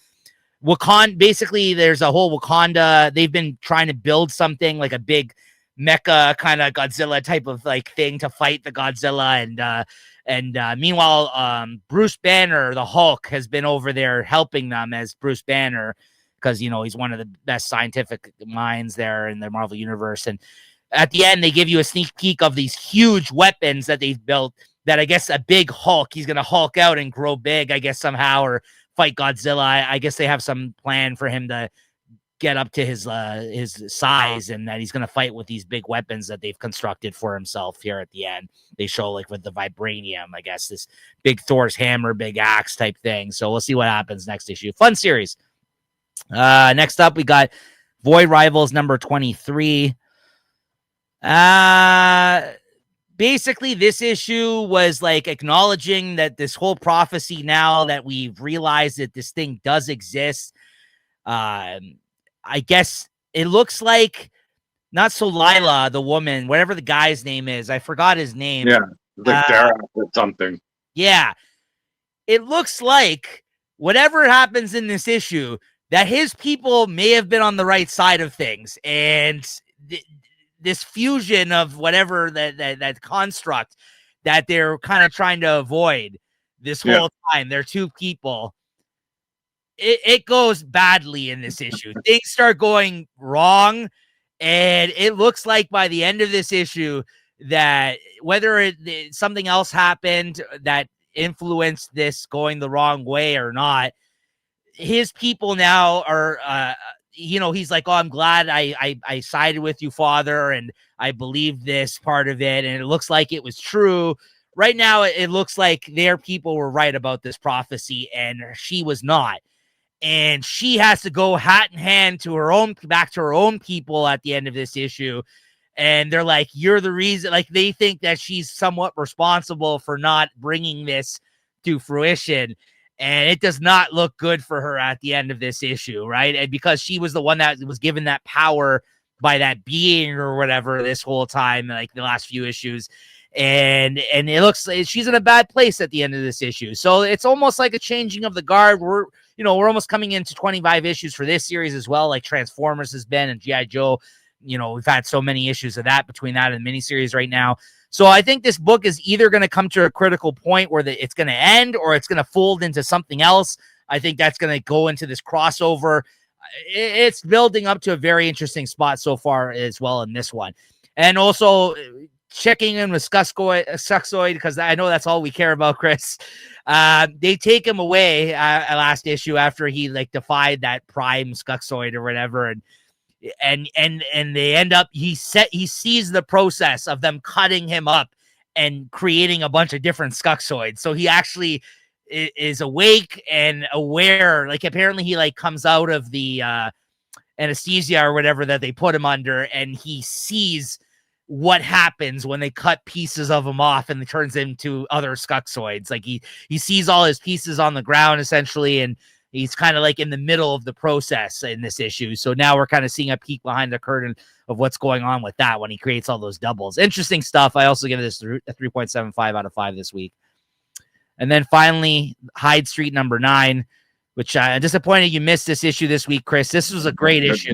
Wakanda. Basically, there's a whole Wakanda. They've been trying to build something like a big mecha kind of Godzilla type of like thing to fight the Godzilla. And meanwhile, Bruce Banner, the Hulk, has been over there helping them as Bruce Banner, because he's one of the best scientific minds there in the Marvel Universe. And at the end, they give you a sneak peek of these huge weapons that they've built, that I guess a big Hulk, he's going to Hulk out and grow big, I guess, somehow, or fight Godzilla. I guess they have some plan for him to get up to his size, and that he's going to fight with these big weapons that they've constructed for himself here at the end. They show like with the vibranium, I guess, this big Thor's hammer, big axe type thing. So we'll see what happens next issue. Fun series. Next up, we got Void Rivals #23. Basically, this issue was like acknowledging that this whole prophecy, now that we've realized that this thing does exist, I guess it looks like not Solila, the woman, whatever the guy's name is. I forgot his name. Yeah, like Dara or something. Yeah. It looks like whatever happens in this issue, that his people may have been on the right side of things. And this fusion of whatever that construct that they're kind of trying to avoid this whole time, they're two people. It goes badly in this issue. Things start going wrong, and it looks like by the end of this issue that whether something else happened that influenced this going the wrong way or not, his people now are, he's like, oh, I'm glad I sided with you, Father, and I believe this part of it, and it looks like it was true, right now it looks like their people were right about this prophecy and she was not. And she has to go hat in hand to her own, back to her own people at the end of this issue. And they're like, you're the reason, like they think that she's somewhat responsible for not bringing this to fruition. And it does not look good for her at the end of this issue, right? And because she was the one that was given that power by that being or whatever this whole time, like the last few issues. And it looks like she's in a bad place at the end of this issue. So it's almost like a changing of the guard. We're almost coming into 25 issues for this series as well, like Transformers has been and G.I. Joe. We've had so many issues of that between that and the miniseries right now. So I think this book is either going to come to a critical point where it's going to end or it's going to fold into something else. I think that's going to go into this crossover. It's building up to a very interesting spot so far as well in this one. And also checking in with Suxoid, because I know that's all we care about, Chris. They take him away last issue after he like defied that Prime Skuxoid or whatever, and they end up he sees the process of them cutting him up and creating a bunch of different Skuxoids. So he actually is awake and aware. Like apparently he like comes out of the anesthesia or whatever that they put him under, and he sees what happens when they cut pieces of him off and it turns into other Skuxoids. Like he sees all his pieces on the ground essentially, and he's kind of like in the middle of the process in this issue. So now we're kind of seeing a peek behind the curtain of what's going on with that when he creates all those doubles. Interesting stuff. I also give this a 3.75 out of 5 this week. And then finally, Hyde Street number 9, which I'm disappointed you missed this issue this week, Chris. This was a great issue.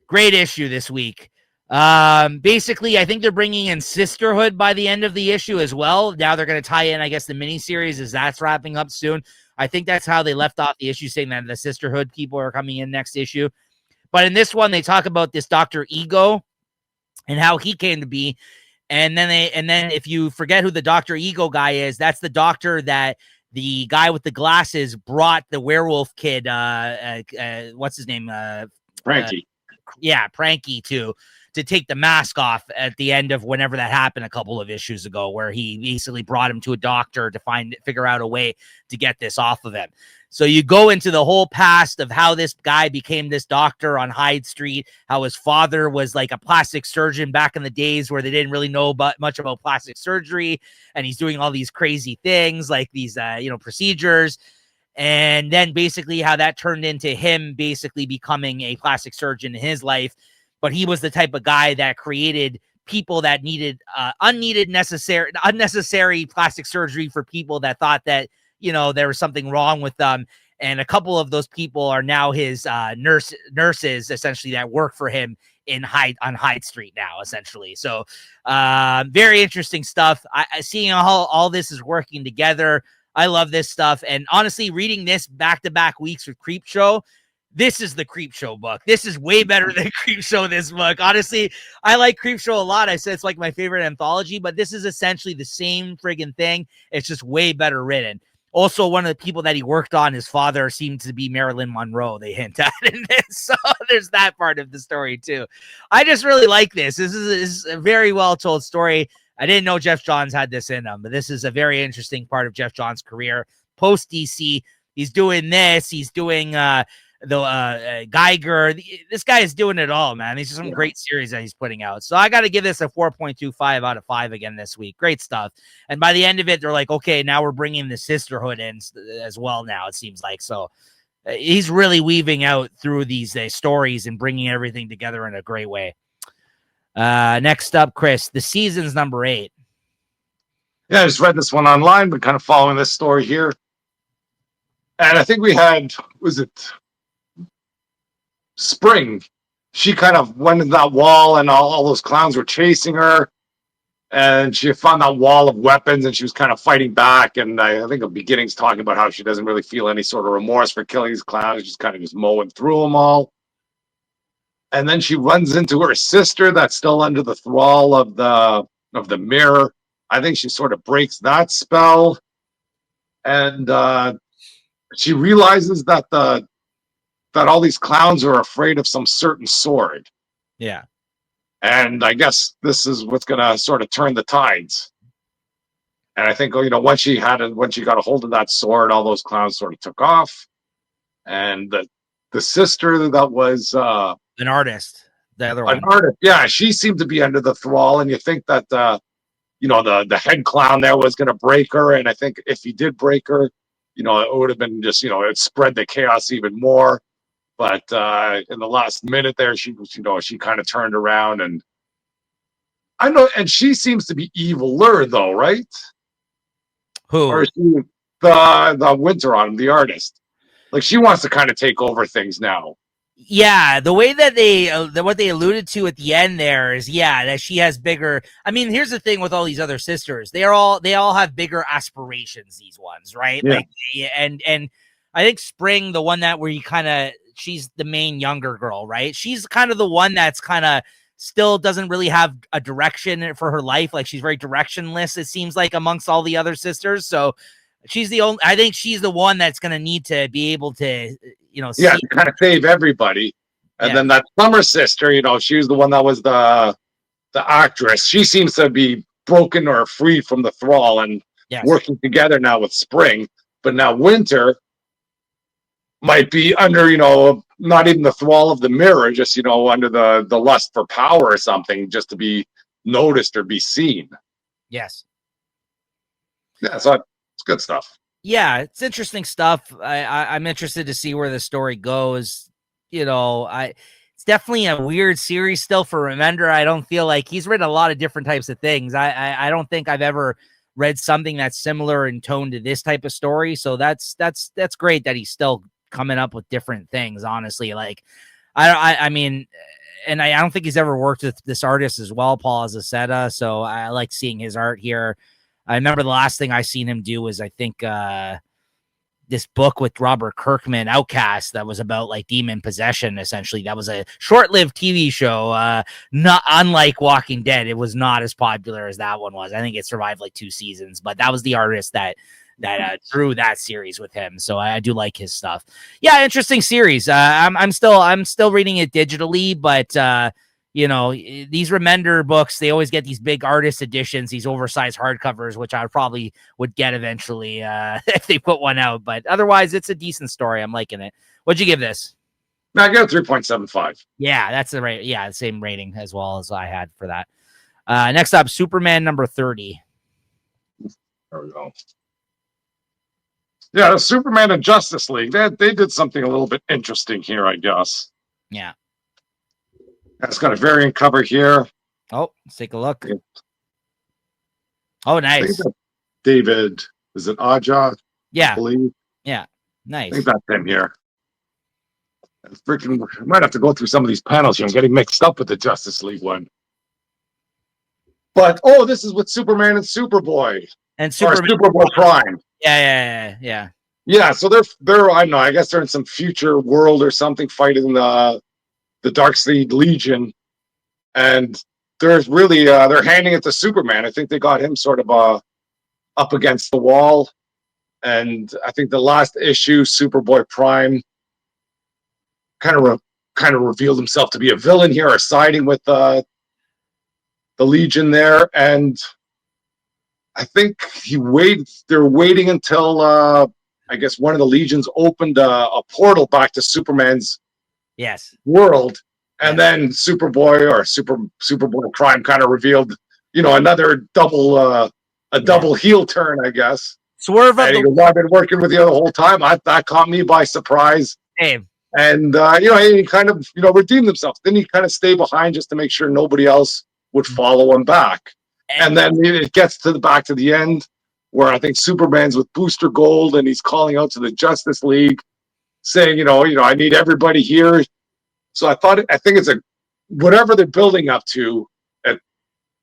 Great issue this week. Basically, I think they're bringing in Sisterhood by the end of the issue as well. Now they're going to tie in, I guess, the miniseries as that's wrapping up soon. I think that's how they left off the issue, saying that the Sisterhood people are coming in next issue. But in this one, they talk about this Dr. Ego and how he came to be. And then if you forget who the Dr. Ego guy is, that's the doctor that the guy with the glasses brought the werewolf kid, what's his name? Frankie. Pranky to take the mask off at the end of whenever that happened a couple of issues ago, where he basically brought him to a doctor to figure out a way to get this off of him. So you go into the whole past of how this guy became this doctor on Hyde Street, how his father was like a plastic surgeon back in the days where they didn't really know much about plastic surgery. And he's doing all these crazy things like these, procedures. And then basically how that turned into him basically becoming a plastic surgeon in his life. But he was the type of guy that created people that needed unnecessary plastic surgery for people that thought that, there was something wrong with them. And a couple of those people are now his nurses, essentially, that work for him on Hyde Street now, essentially. So very interesting stuff. Seeing how all this is working together. I love this stuff. And honestly, reading this back-to-back weeks with Creepshow, this is the Creepshow book. This is way better than Creepshow, this book. Honestly, I like Creepshow a lot. I said it's like my favorite anthology, but this is essentially the same friggin' thing. It's just way better written. Also, one of the people that he worked on, his father, seemed to be Marilyn Monroe, they hint at in this. So there's that part of the story, too. I just really like this. This is a very well-told story. I didn't know Jeff Johns had this in him, but this is a very interesting part of Jeff Johns' career. Post-DC, he's doing this. He's doing Geiger. This guy is doing it all, man. These are some great series that he's putting out. So I got to give this a 4.25 out of 5 again this week. Great stuff. And by the end of it, they're like, okay, now we're bringing the Sisterhood in as well now, it seems like. So he's really weaving out through these stories and bringing everything together in a great way. Next up, Chris, The Seasons number 8. Yeah, I just read this one online, but kind of following this story here. And I think we had, was it Spring? She kind of went in that wall and all those clowns were chasing her. And she found that wall of weapons and she was kind of fighting back. And I think the beginning's talking about how she doesn't really feel any sort of remorse for killing these clowns. She's kind of just mowing through them all. And then she runs into her sister that's still under the thrall of the mirror. I think she sort of breaks that spell. And she realizes that that all these clowns are afraid of some certain sword. Yeah. And I guess this is what's going to sort of turn the tides. And I think, once she got a hold of that sword, all those clowns sort of took off. And the sister that was An artist, the other an one. artist, yeah, she seemed to be under the thrall. And you think that the head clown there was going to break her, and I think if he did break her, it would have been just it spread the chaos even more. But in the last minute there, she kind of turned around, and I know, and she seems to be eviler though, right? Or Who? is she the Winter on the artist? Like she wants to kind of take over things now. Yeah, the way that what they alluded to at the end there is, yeah, that she has bigger. I mean, here's the thing with all these other sisters, they all have bigger aspirations. These ones, right? Yeah. Like, and I think Spring, the one that where you kind of, she's the main younger girl, right? She's kind of the one that's kind of still doesn't really have a direction for her life. Like she's very directionless, it seems like, amongst all the other sisters. So she's the only. I think she's the one that's going to need to be able to, Yeah, see. to kind of save everybody. And Yeah. then that Summer sister, she was the one that was the actress. She seems to be broken or free from the thrall and Yes. working together now with Spring. But now Winter might be under, not even the thrall of the mirror, just, under the lust for power or something, just to be noticed or be seen. Yes. Yeah, so it's good stuff. Yeah, it's interesting stuff. I'm interested to see where the story goes. It's definitely a weird series still for Remender. I don't feel like he's written a lot of different types of things. I don't think I've ever read something that's similar in tone to this type of story. So that's great that he's still coming up with different things. Honestly, like I mean, and I don't think he's ever worked with this artist as well, Paul Azaceta. So I like seeing his art here. I remember the last thing I seen him do was, I think, this book with Robert Kirkman, Outcast, that was about like demon possession. Essentially, that was a short-lived TV show. Not unlike Walking Dead, it was not as popular as that one was. I think it survived like 2 seasons, but that was the artist that drew that series with him. So I do like his stuff. Yeah, interesting series. I'm still reading it digitally, but these Remender books, they always get these big artist editions, these oversized hardcovers, which I probably would get eventually if they put one out. But otherwise, it's a decent story. I'm liking it. What'd you give this? Now I got 3.75. Yeah, that's the right. Yeah, the same rating as well as I had for that. Next up, Superman number 30. There we go. Yeah, the Superman and Justice League. They did something a little bit interesting here, I guess. Yeah. That's got a variant cover here. Oh, let's take a look. Yeah. Oh, nice. David, is it Aja? Yeah. I believe. Yeah. Nice. I think that's him here. Freaking, I might have to go through some of these panels here. I'm getting mixed up with the Justice League one. But this is with Superman and Superboy. And Superboy Prime. Yeah. Yeah, so they're I don't know, I guess they're in some future world or something fighting the Darkseid Legion, and there's really they're handing it to Superman. I think they got him sort of up against the wall, and I think the last issue, Superboy Prime, kind of revealed himself to be a villain here, or siding with the Legion there, and I think they're waiting until I guess one of the Legions opened a portal back to Superman's world, and then Superboy or Superboy Prime kind of revealed, another double heel turn, I guess. Swerve and he goes, I've been working with you the whole time. That caught me by surprise. Same. And he kind of redeemed himself. Then he kind of stayed behind just to make sure nobody else would follow him back. And then it gets back to the end where I think Superman's with Booster Gold and he's calling out to the Justice League, saying, I need everybody here. So I think it's whatever they're building up to, it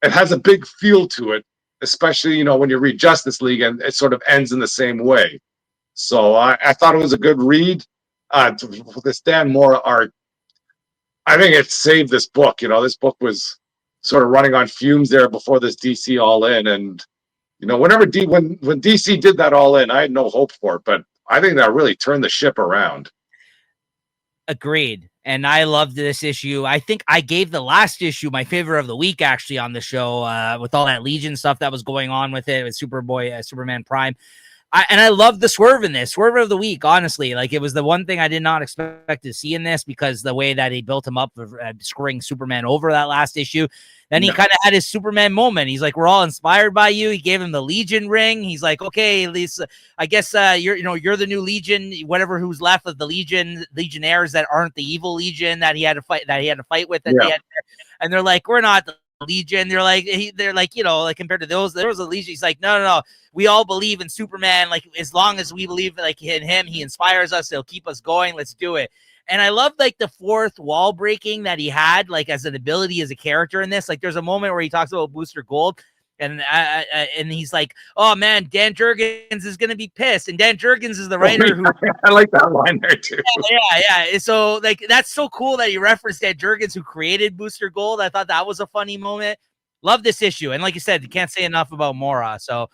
has a big feel to it, especially, when you read Justice League and it sort of ends in the same way. So I thought it was a good read. This Dan Moore art, I think it saved this book. This book was sort of running on fumes there before this DC All In. And, when DC did that All In, I had no hope for it. But I think that really turned the ship around. Agreed. And I loved this issue. I think I gave the last issue my favorite of the week, actually, on the show, with all that Legion stuff that was going on with it, with Superman Prime. I love the swerve in this. Swerve of the week, honestly. Like, it was the one thing I did not expect to see in this, because the way that he built him up, screwing Superman over that last issue. Then he kind of had his Superman moment. He's like, we're all inspired by you. He gave him the Legion ring. He's like, okay, Lisa, I guess you're the new Legion, whatever who's left of the Legionnaires that aren't the evil Legion that he had to fight with. And they're like, we're not the Legion. They're like, compared to those, there was a Legion. He's like, no. We all believe in Superman. Like, as long as we believe like in him, he inspires us. He'll keep us going. Let's do it. And I love like the fourth wall breaking that he had, like as an ability as a character in this. Like, there's a moment where he talks about Booster Gold, and he's like, "Oh man, Dan Jurgens is gonna be pissed." And Dan Jurgens is the writer who I like that line there too. Yeah. So like, that's so cool that he referenced Dan Jurgens, who created Booster Gold. I thought that was a funny moment. Love this issue, and like you said, you can't say enough about Mora. So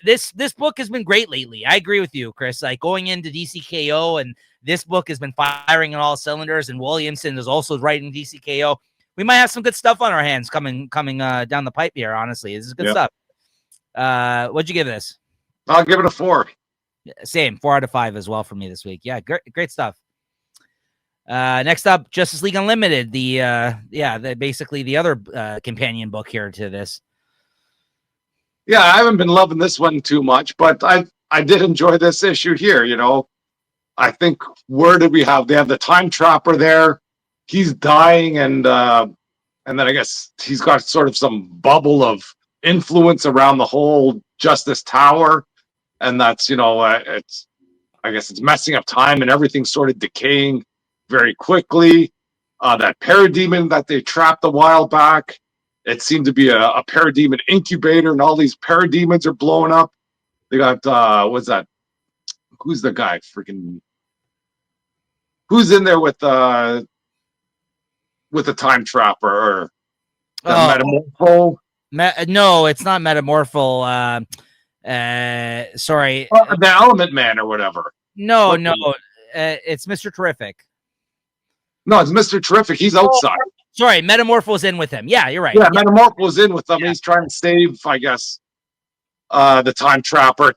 this book has been great lately. I agree with you, Chris. Like, going into DCKO, and this book has been firing on all cylinders, and Williamson is also writing DCKO. We might have some good stuff on our hands coming down the pipe here. Honestly, this is good stuff. What'd you give this? I'll give it a 4. Same, 4 out of 5 as well for me this week. Yeah, great stuff. Next up, Justice League Unlimited, basically the other companion book here to this. Yeah, I haven't been loving this one too much, but I did enjoy this issue here. You know, I think, where did we have? They have the Time Trapper there. He's dying, and then I guess he's got sort of some bubble of influence around the whole Justice Tower, and that's I guess it's messing up time, and everything's sort of decaying very quickly. That parademon that they trapped a while back, it seemed to be a parademon incubator, and all these parademons are blowing up. They got what's that? Who's the guy? Who's in there with the Time Trapper, or Metamorpho? No, it's not Metamorpho. Sorry, the Element Man or whatever. No, it's Mr. Terrific. No, it's Mr. Terrific. He's outside. Sorry, Metamorpho's in with him. Yeah, you're right. Yeah, Metamorpho's in with them. Yeah. He's trying to save, I guess, the Time Trapper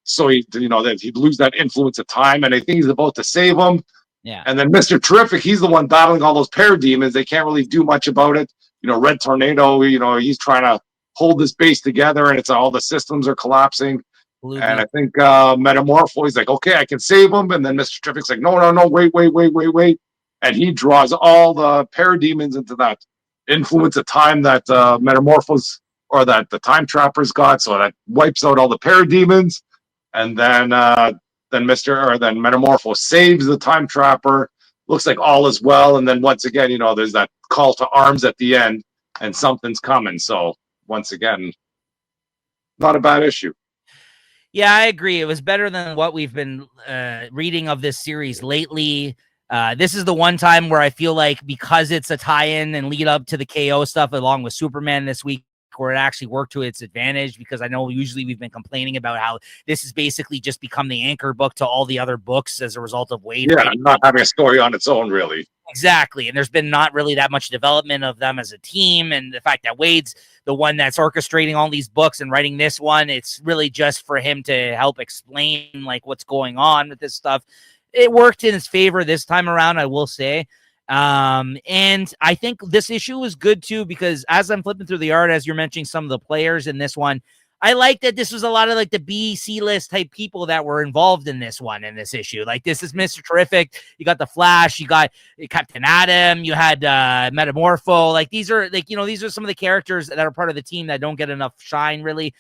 so that he'd lose that influence of time, and I think he's about to save him. Yeah. And then Mr. Terrific, he's the one battling all those parademons. They can't really do much about it. Red Tornado, he's trying to hold this base together, and it's all the systems are collapsing. And I think Metamorpho, he's like, okay, I can save him. And then Mr. Terrific's like, no, wait. And he draws all the parademons into that influence of time that Metamorphos, or that the Time Trapper's got, so that wipes out all the parademons. And then Metamorpho saves the Time Trapper. Looks like all is well. And then once again, there's that call to arms at the end, and something's coming. So once again, not a bad issue. Yeah, I agree. It was better than what we've been reading of this series lately. This is the one time where I feel like, because it's a tie-in and lead up to the KO stuff along with Superman this week, where it actually worked to its advantage, because I know usually we've been complaining about how this has basically just become the anchor book to all the other books as a result of Wade. Yeah, not having a story on its own, really. Exactly. And there's been not really that much development of them as a team. And the fact that Wade's the one that's orchestrating all these books and writing this one, it's really just for him to help explain like what's going on with this stuff. It worked in his favor this time around, I will say. And I think this issue is good too, because as I'm flipping through the art, as you're mentioning some of the players in this one, I like that this was a lot of like the B, C list type people that were involved in this one, in this issue. Like, this is Mr. Terrific. You got the Flash, you got Captain Atom, you had Metamorpho. Like, these are these are some of the characters that are part of the team that don't get enough shine, really.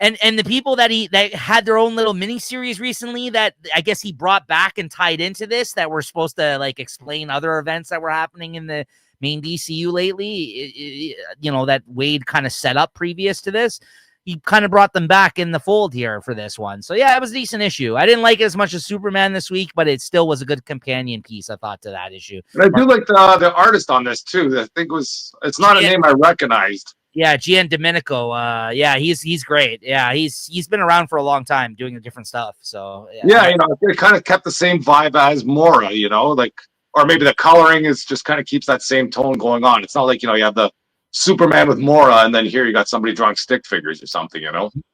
And the people that had their own little mini series recently that I guess he brought back and tied into this, that were supposed to like explain other events that were happening in the main DCU lately, that Wade kind of set up previous to this. He kind of brought them back in the fold here for this one. So yeah, it was a decent issue. I didn't like it as much as Superman this week, but it still was a good companion piece, I thought, to that issue. And I do like the artist on this too. I think it's not a name I recognized. Yeah, Gian Domenico. Yeah, he's great. Yeah, he's been around for a long time doing different stuff. So yeah, it kind of kept the same vibe as Mora. Like or maybe the coloring is just kind of keeps that same tone going on. It's not like, you have the Superman with Mora, and then here you got somebody drawing stick figures or something,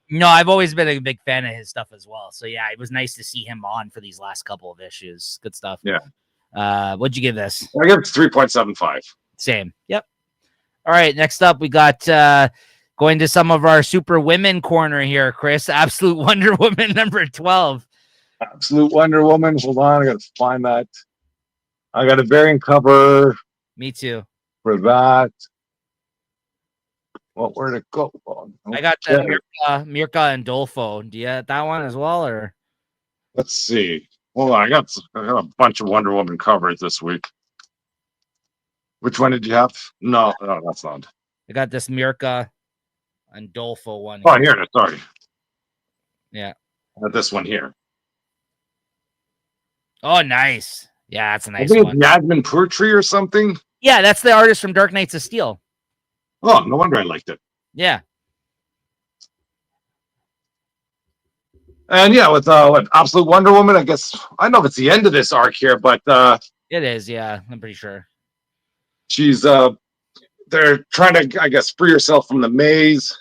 No, I've always been a big fan of his stuff as well. So yeah, it was nice to see him on for these last couple of issues. Good stuff. Yeah. What'd you give this? I give it 3.75. Same. Yep. All right. Next up, we got going to some of our super women corner here, Chris. Absolute Wonder Woman number 12. Absolute Wonder Woman. Hold on, I gotta find that. I got a variant cover. Me too. For that. Well, where'd it go? I got the Mirka and Dolfo. Do you have that one as well, or? Let's see. Hold on, I got a bunch of Wonder Woman covers this week. Which one did you have? No, that's not. I got this Mirka and Dolfo one. Oh, here it is. Sorry. Yeah. I got this one here. Oh, nice. Yeah, that's a nice one. one. Yasmin Purtree or something? Yeah, that's the artist from Dark Knights of Steel. Oh, no wonder I liked it. Yeah. And yeah, with Absolute Wonder Woman, I guess I don't know if it's the end of this arc here, but it is. Yeah, I'm pretty sure. She's they're trying to, I guess, free herself from the maze.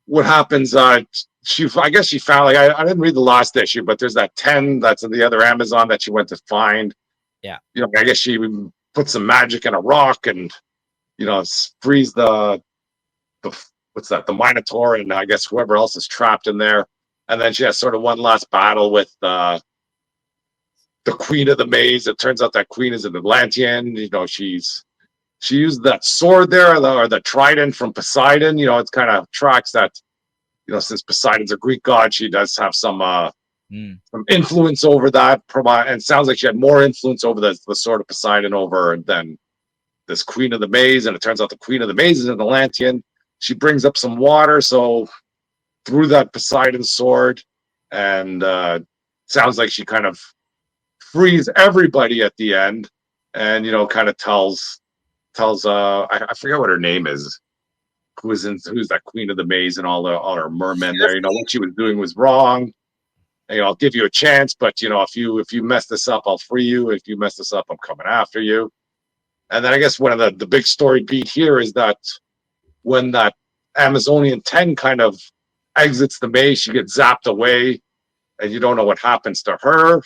What happens? I guess she found, like, I didn't read the last issue, but there's that 10 that's in the other Amazon that she went to find. Yeah. I guess she put some magic in a rock and frees the what's that, the Minotaur, and I guess whoever else is trapped in there. And then she has sort of one last battle with the Queen of the Maze. It turns out that Queen is an Atlantean. She used that sword there, or the trident from Poseidon. It kind of tracks that, since Poseidon's a Greek god, she does have some influence over that. And it sounds like she had more influence over the sword of Poseidon over than this Queen of the Maze. And it turns out the Queen of the Maze is an Atlantean. She brings up some water, so through that Poseidon sword, and sounds like she kind of frees everybody at the end, and kind of tells I forget what her name is, who's that Queen of the Maze, and all her mermen there. What she was doing was wrong. I'll give you a chance, but if you mess this up, I'll free you. If you mess this up, I'm coming after you. And then I guess one of the big story beat here is that when that Amazonian 10 kind of exits the maze, she gets zapped away, and you don't know what happens to her.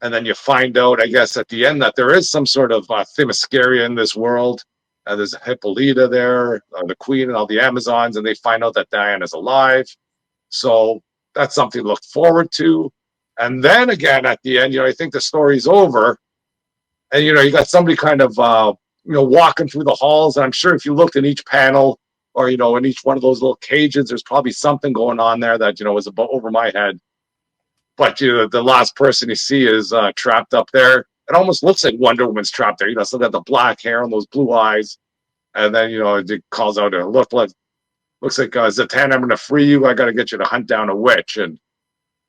And then you find out, I guess, at the end that there is some sort of Themyscira in this world. There's a Hippolyta there, the queen, and all the Amazons, and they find out that Diana's alive. So that's something to look forward to. And then again, at the end, I think the story's over. And, you got somebody kind of, walking through the halls. And I'm sure if you looked in each panel, or, in each one of those little cages, there's probably something going on there that, is over my head. But the last person you see is trapped up there. It almost looks like Wonder Woman's trapped there. Still got the black hair and those blue eyes. And then, it calls out, looks like Zatanna, I'm going to free you. I got to get you to hunt down a witch. And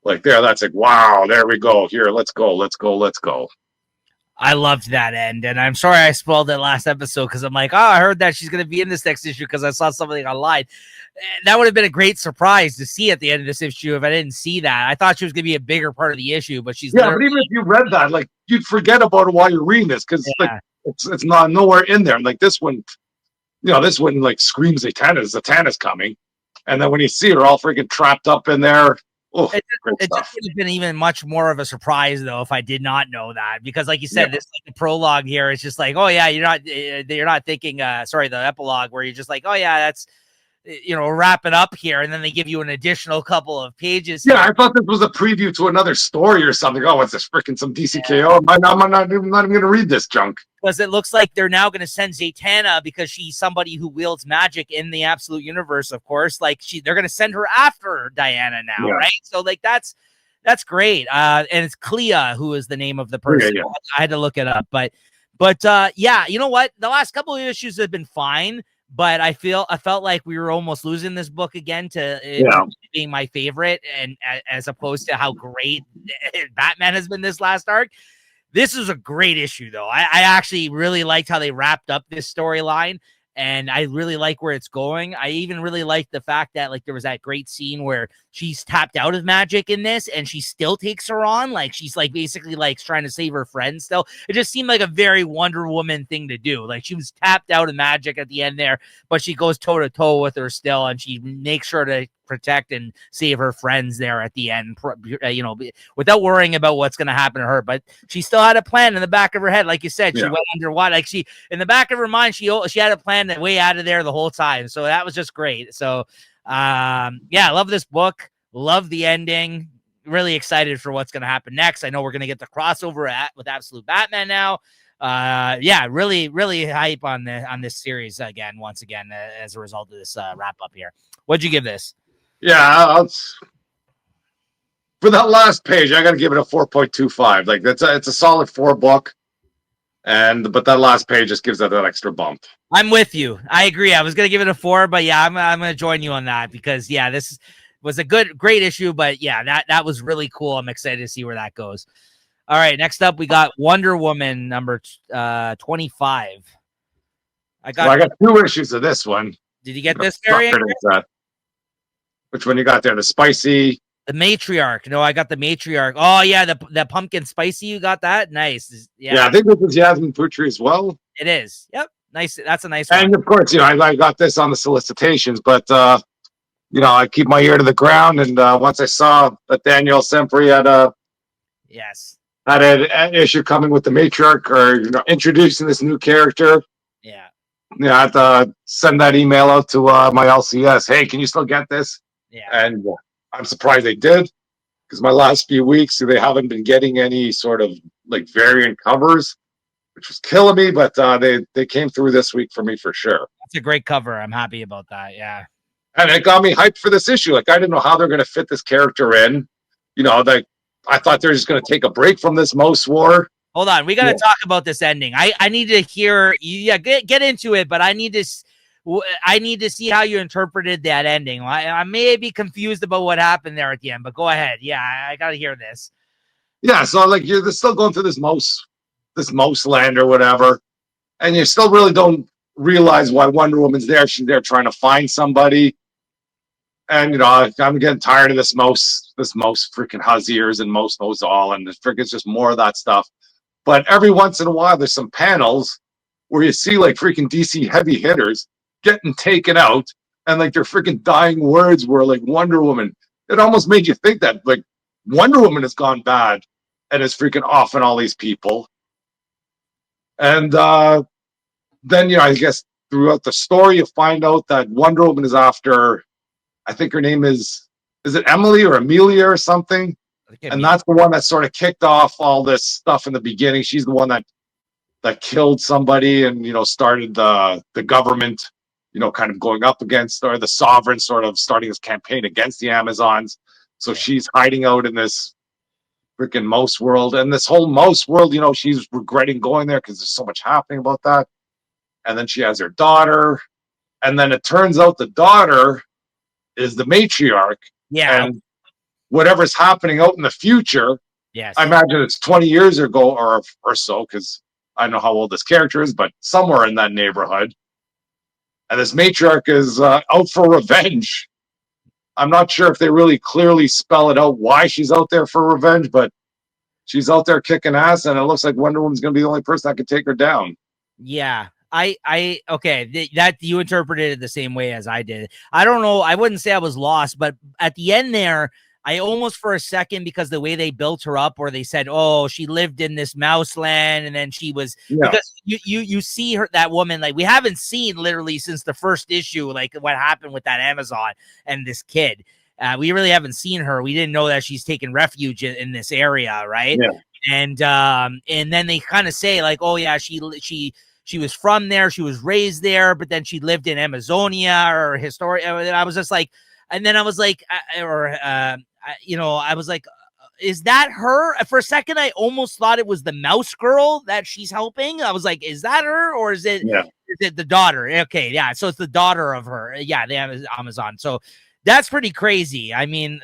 that's like, wow, there we go. Here, let's go. I loved that end, and I'm sorry I spoiled it last episode because I'm like, I heard that she's going to be in this next issue because I saw something online. That would have been a great surprise to see at the end of this issue if I didn't see that. I thought she was going to be a bigger part of the issue, but she's but even if you read that, you'd forget about it while you're reading this because it's not nowhere in there. This one, this one screams Zatanna's coming, and then when you see her all freaking trapped up in there. Oh, it just would have been even much more of a surprise though if I did not know that, because like you said, this the prologue here is just like, oh yeah, you're not thinking the epilogue where you're just like, oh yeah, that's wrapping up here, and then they give you an additional couple of pages here. I thought this was a preview to another story or something. Oh, what's this, freaking some DCKO? I'm not even going to read this junk. Because it looks like they're now going to send Zatanna, because she's somebody who wields magic in the Absolute Universe, of course. They're going to send her after Diana now, right? So that's great. And it's Clea, who is the name of the person. Yeah. I had to look it up, but yeah, you know what? The last couple of issues have been fine, but I felt like we were almost losing this book again to being my favorite, and as opposed to how great Batman has been this last arc. This is a great issue, though. I actually really liked how they wrapped up this storyline, and I really like where it's going. I even really like the fact that there was that great scene where she's tapped out of magic in this, and she still takes her on. Like she's like basically like trying to save her friend still. It just seemed like a very Wonder Woman thing to do. Like she was tapped out of magic at the end there, but she goes toe to toe with her still, and she makes sure to protect and save her friends there at the end, you know, without worrying about what's going to happen to her. But she still had a plan in the back of her head. Like you said, she went underwater. Like she, in the back of her mind, she had a plan that way out of there the whole time. So that was just great. So, yeah, I love this book. Love the ending. Really excited for what's going to happen next. I know we're going to get the crossover with Absolute Batman now. Yeah, really hype on this series once again, as a result of this wrap up here. What'd you give this? Yeah, for that last page, I got to give it a 4.25. Like it's a solid 4 book, but that last page just gives it that extra bump. I'm with you. I agree. I was gonna give it a 4, but yeah, I'm gonna join you on that because yeah, this was a great issue, but yeah, that was really cool. I'm excited to see where that goes. All right, next up we got Wonder Woman number 25. I got 2 issues of this one. Did you get this variant? Which one you got there? The spicy. The matriarch. No, I got the matriarch. Oh yeah, the pumpkin spicy. You got that? Nice. Yeah, I think this is Yasmin Putri as well. It is. Yep. Nice. That's a nice one. And of course, I got this on the solicitations, but I keep my ear to the ground. And once I saw that Danielle Sempre had an issue coming with the matriarch, or introducing this new character. Yeah. Yeah, I had to send that email out to my LCS. Hey, can you still get this? Yeah. And I'm surprised they did, because my last few weeks they haven't been getting any sort of like variant covers, which was killing me. But they came through this week for me for sure. That's a great cover. I'm happy about that. Yeah. And it got me hyped for this issue. Like I didn't know how they're going to fit this character in. I thought they're just going to take a break from this Most War. Hold on, we got to talk about this ending. I need to hear. Yeah, get into it, but I need to see how you interpreted that ending. I may be confused about what happened there at the end, but go ahead. Yeah, I got to hear this. Yeah, so like you're still going through this most land or whatever, and you still really don't realize why Wonder Woman's there. She's there trying to find somebody, and I'm getting tired of this most freaking has ears and most knows all, and it's just more of that stuff. But every once in a while, there's some panels where you see like freaking DC heavy hitters getting taken out, and like their freaking dying words were like Wonder Woman. It almost made you think that like Wonder Woman has gone bad and is freaking off on all these people. And then I guess throughout the story, you find out that Wonder Woman is after, I think her name is it Emily or Amelia or something? And that's the one that sort of kicked off all this stuff in the beginning. She's the one that killed somebody and started the government, kind of going up against, or the sovereign sort of starting this campaign against the Amazons. So she's hiding out in this freaking Most world, and this whole Most world, she's regretting going there because there's so much happening about that. And then she has her daughter, and then it turns out the daughter is the matriarch. Yeah. And whatever's happening out in the future, yes, I imagine it's 20 years ago or so, because I don't know how old this character is, but somewhere in that neighborhood. And this matriarch is out for revenge. I'm not sure if they really clearly spell it out why she's out there for revenge, but she's out there kicking ass, and it looks like Wonder Woman's going to be the only person that can take her down. Yeah. Okay, that you interpreted it the same way as I did. I don't know. I wouldn't say I was lost, but at the end there, I almost for a second, because the way they built her up, where they said, "Oh, she lived in this mouse land," and then she was because you see her, that woman, like we haven't seen literally since the first issue, like what happened with that Amazon and this kid. We really haven't seen her. We didn't know that she's taken refuge in this area, right? Yeah. And then they kind of say like, "Oh yeah, she was from there, she was raised there, but then she lived in Amazonia or Historia." I was just like, and then I was like, I was like, is that her? For a second, I almost thought it was the mouse girl that she's helping. I was like, is that her, or is it the daughter? Okay, yeah, so it's the daughter of her. Yeah, the Amazon. So that's pretty crazy. I mean,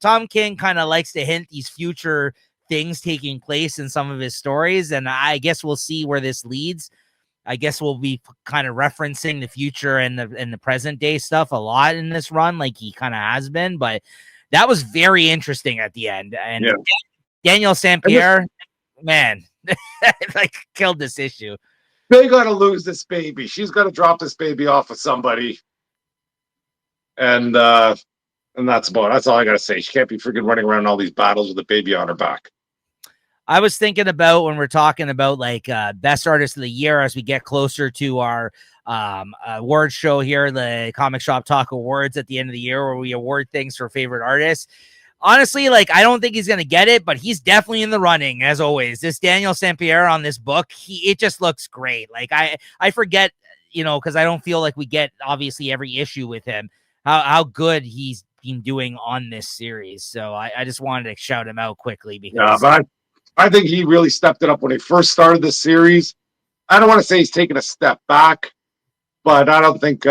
Tom King kind of likes to hint these future things taking place in some of his stories, and I guess we'll see where this leads. I guess we'll be kind of referencing the future and the present day stuff a lot in this run, like he kind of has been. But That was very interesting at the end. And Yeah. Daniel St. Pierre, man, like killed this issue. They got to lose this baby. She's got to drop this baby off with somebody. And that's all I got to say. She can't be freaking running around all these battles with a baby on her back. I was thinking about when we're talking about like best artist of the year as we get closer to our award show here, the Comic Shop Talk Awards at the end of the year, where we award things for favorite artists. Honestly, like, I don't think he's going to get it, but he's definitely in the running, as always. This Daniel St. Pierre on this book, it just looks great. Like, I forget, because I don't feel like we get, obviously, every issue with him, how good he's been doing on this series. So I just wanted to shout him out quickly. Because yeah, but I think he really stepped it up when he first started this series. I don't want to say he's taken a step back, but I don't think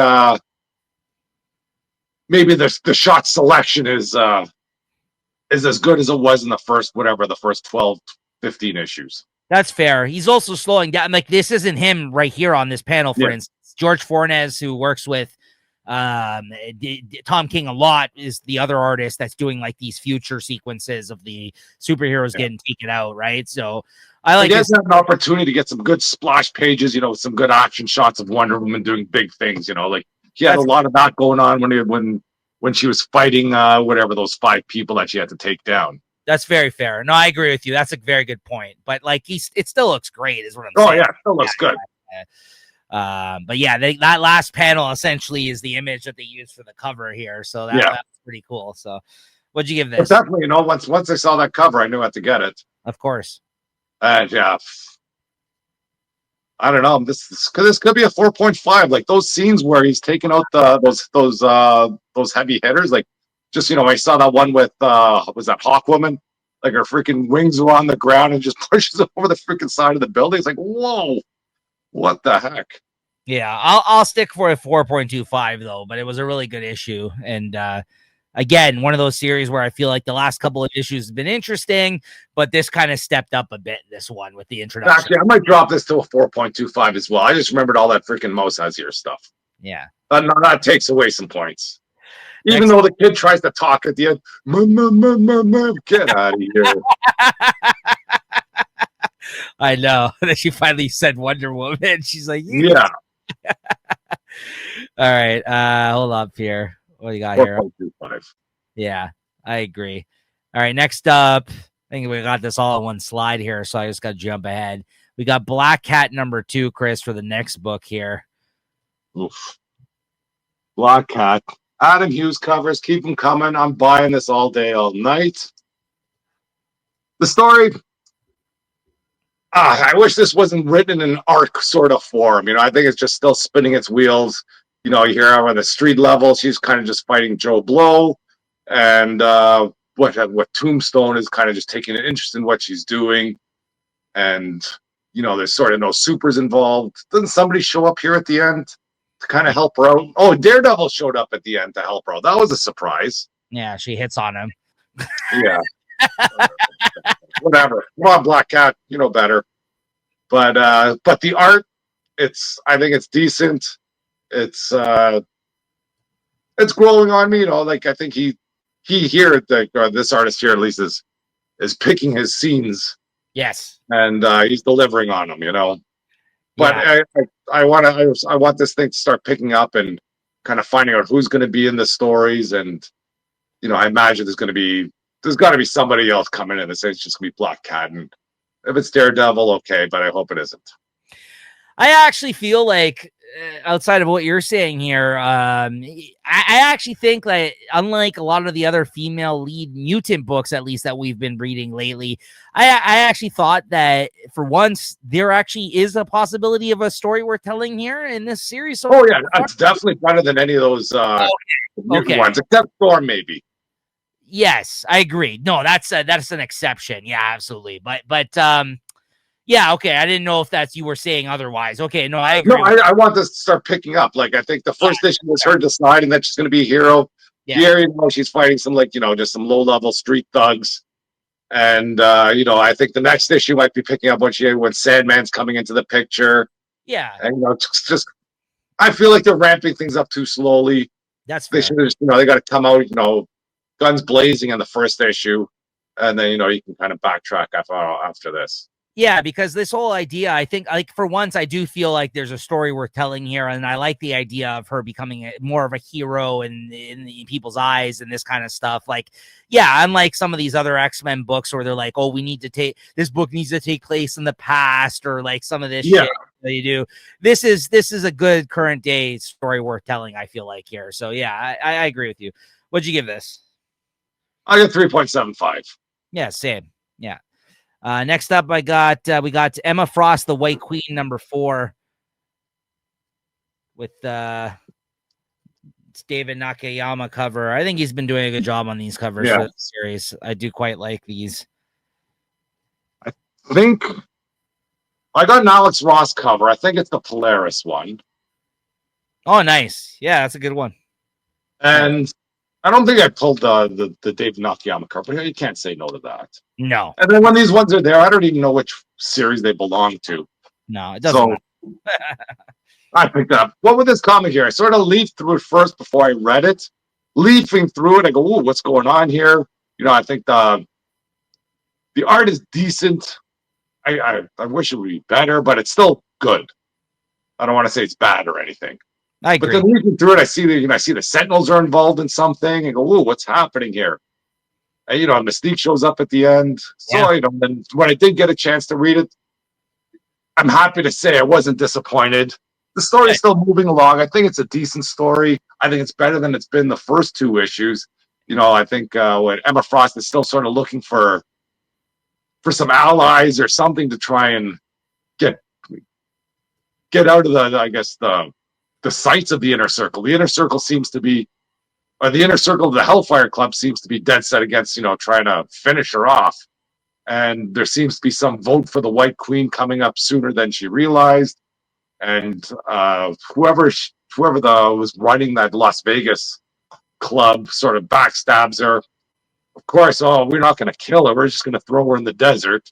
maybe the shot selection is as good as it was in the first 12, 15 issues. That's fair. He's also slowing down. Like, this isn't him right here on this panel, for instance. George Fornes, who works with Tom King a lot, is the other artist that's doing like these future sequences of the superheroes getting taken out, right? So I like he has an opportunity to get some good splash pages, some good action shots of Wonder Woman doing big things, like he had a lot of that going on when she was fighting whatever those 5 people that she had to take down. That's very fair. No, I agree with you. That's a very good point. But like, it still looks great, is what I'm saying. Oh yeah, it still looks good. But yeah, that last panel essentially is the image that they use for the cover here. So that's pretty cool. So what'd you give this? But definitely, once I saw that cover, I knew I had to get it. Of course. Yeah. I don't know. This could be a 4.5. Like those scenes where he's taking out those heavy hitters. Like, just I saw that one with was that Hawkwoman? Like, her freaking wings are on the ground and just pushes it over the freaking side of the building. It's like, whoa, what the heck? Yeah, I'll stick for a 4.25 though. But it was a really good issue, and again, one of those series where I feel like the last couple of issues have been interesting, but this kind of stepped up a bit, this one, with the introduction. Actually, I might drop this to a 4.25 as well. I just remembered all that freaking Mouse Hazier stuff. Yeah. That takes away some points. Even though the kid tries to talk at the end, get out of here. I know. Then she finally said Wonder Woman. She's like, yeah. All right. Hold up here. What do you got here? Yeah, I agree. All right, next up, I think we got this all in one slide here, so I just got to jump ahead. We got Black Cat #2, Chris, for the next book here. Oof. Black Cat. Adam Hughes covers. Keep them coming. I'm buying this all day, all night. The story, I wish this wasn't written in an arc sort of form. I think it's just still spinning its wheels. You hear her on the street level. She's kind of just fighting Joe Blow. And what Tombstone is kind of just taking an interest in what she's doing. And, there's sort of no supers involved. Doesn't somebody show up here at the end to kind of help her out? Oh, Daredevil showed up at the end to help her out. That was a surprise. Yeah, she hits on him. Yeah. Whatever. Come on, Black Cat. You know better. But the art, I think it's decent. It's growing on me, like I think he here, this artist here at least is picking his scenes. Yes, and he's delivering on them, But yeah. I want this thing to start picking up and kind of finding out who's going to be in the stories, and I imagine there's got to be somebody else coming in. It's just going to be Black Cat, and if it's Daredevil, okay, but I hope it isn't. I actually feel like, outside of what you're saying here, I actually think that, unlike a lot of the other female lead mutant books, at least that we've been reading lately, I actually thought that for once there actually is a possibility of a story worth telling here in this series. So yeah, it's definitely better than any of those mutant ones, except Storm, maybe. Yes, I agree. No, that's an exception. Yeah, absolutely. But yeah, okay. I didn't know if you were saying otherwise. Okay, no, I agree. No, I want this to start picking up. Like, I think the first issue was her deciding that she's going to be a hero. Yeah. Here, she's fighting some just some low-level street thugs. And I think the next issue might be picking up when Sandman's coming into the picture. Yeah. And it's just, I feel like they're ramping things up too slowly. That's they fair. should they got to come out, guns blazing in the first issue, and then you can kind of backtrack after this. Yeah, because this whole idea, I think, like, for once, I do feel like there's a story worth telling here, and I like the idea of her becoming more of a hero in people's eyes and this kind of stuff. Like, yeah, unlike some of these other X-Men books where they're like, oh, this book needs to take place in the past, or like some of this shit they do. This is a good current day story worth telling, I feel like, here. So yeah, I agree with you. What'd you give this? I got 3.75. Yeah, same. Yeah. Next up, we got Emma Frost, the White Queen, number 4, with David Nakayama cover. I think he's been doing a good job on these covers for the series. I do quite like these. I think I got an Alex Ross cover. I think it's the Polaris one. Oh, nice. Yeah, that's a good one. And I don't think I pulled the David Nakayama cover. You can't say no to that. No. And then when these ones are there, I don't even know which series they belong to. No, it doesn't matter. I picked up. What was this comic here? I sort of leafed through it first before I read it. Leafing through it, I go, "Ooh, what's going on here?" I think the art is decent. I wish it would be better, but it's still good. I don't want to say it's bad or anything. I agree. But then leafing through it, I see the Sentinels are involved in something, and go, "Ooh, what's happening here?" And, Mystique shows up at the end. So, then when I did get a chance to read it, I'm happy to say I wasn't disappointed. The story is still moving along. I think it's a decent story. I think it's better than it's been the first 2 issues. I think when Emma Frost is still sort of looking for some allies or something to try and get out of the sights of the Inner Circle. The Inner Circle seems to be, or the Inner Circle of the Hellfire Club seems to be dead set against, trying to finish her off. And there seems to be some vote for the White Queen coming up sooner than she realized. And whoever was running that Las Vegas club sort of backstabs her. Of course, we're not going to kill her. We're just going to throw her in the desert,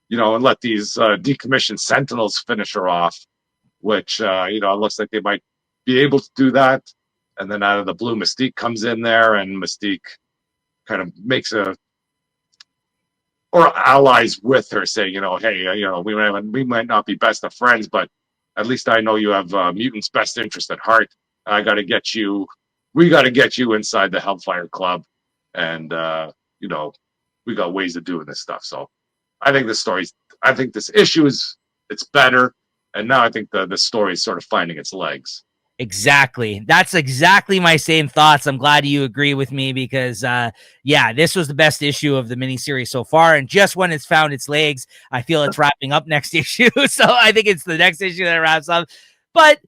and let these decommissioned Sentinels finish her off, which, it looks like they might be able to do that. And then out of the blue, Mystique comes in there, and Mystique kind of makes or allies with her, saying, hey, we might not be best of friends, but at least I know you have mutants' best interest at heart. We got to get you inside the Hellfire Club, and we got ways of doing this stuff. So I think this issue it's better, and now I think the story is sort of finding its legs. Exactly. That's exactly my same thoughts. I'm glad you agree with me because, this was the best issue of the miniseries so far. And just when it's found its legs, I feel it's wrapping up next issue. So I think it's the next issue that wraps up. But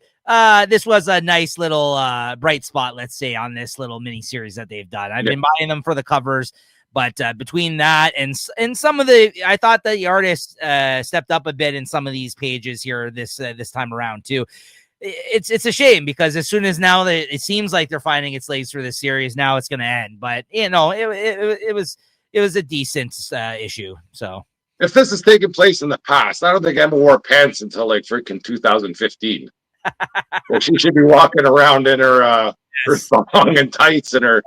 this was a nice little bright spot, let's say, on this little miniseries that they've done. I've been buying them for the covers. But between that and some of I thought that the artist stepped up a bit in some of these pages here this time around, too. It's a shame because as soon as now that it seems like they're finding its legs for this series, now it's going to end. But it was a decent issue. So if this is taking place in the past, I don't think Emma wore pants until like freaking 2015. Well, she should be walking around in her thong and tights and her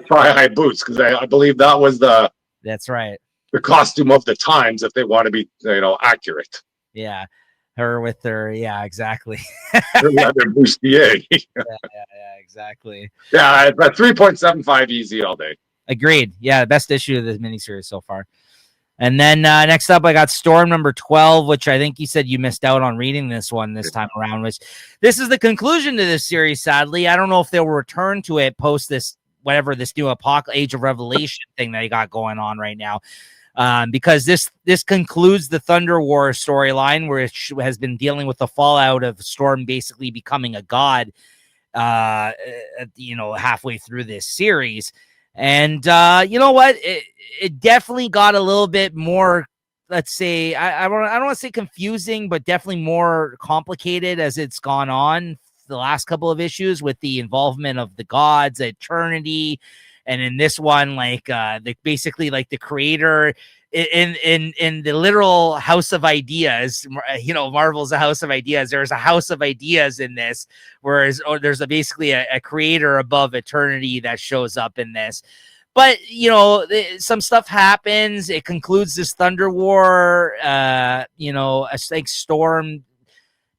thigh-high boots because I believe that was that's right, the costume of the times if they want to be accurate. Yeah. Her with her, exactly. Her leather bustier. Exactly. Yeah, 3.75 easy all day. Agreed. Yeah, best issue of the miniseries so far. And then next up, I got Storm number 12, which I think you said you missed out on reading this one this time around, which this is the conclusion to this series, sadly. I don't know if they'll return to it post this new Age of Revelation thing that they got going on right now. Because this concludes the Thunder War storyline, which has been dealing with the fallout of Storm basically becoming a god, halfway through this series. And you know what? It definitely got a little bit more, let's say, I don't want to say confusing, but definitely more complicated as it's gone on the last couple of issues with the involvement of the gods, Eternity. And in this one, basically the creator in the literal house of ideas, Marvel's a house of ideas. There's a house of ideas in this, whereas there's basically a creator above Eternity that shows up in this. But, you know, some stuff happens. It concludes this Thunder War. You know, I think Storm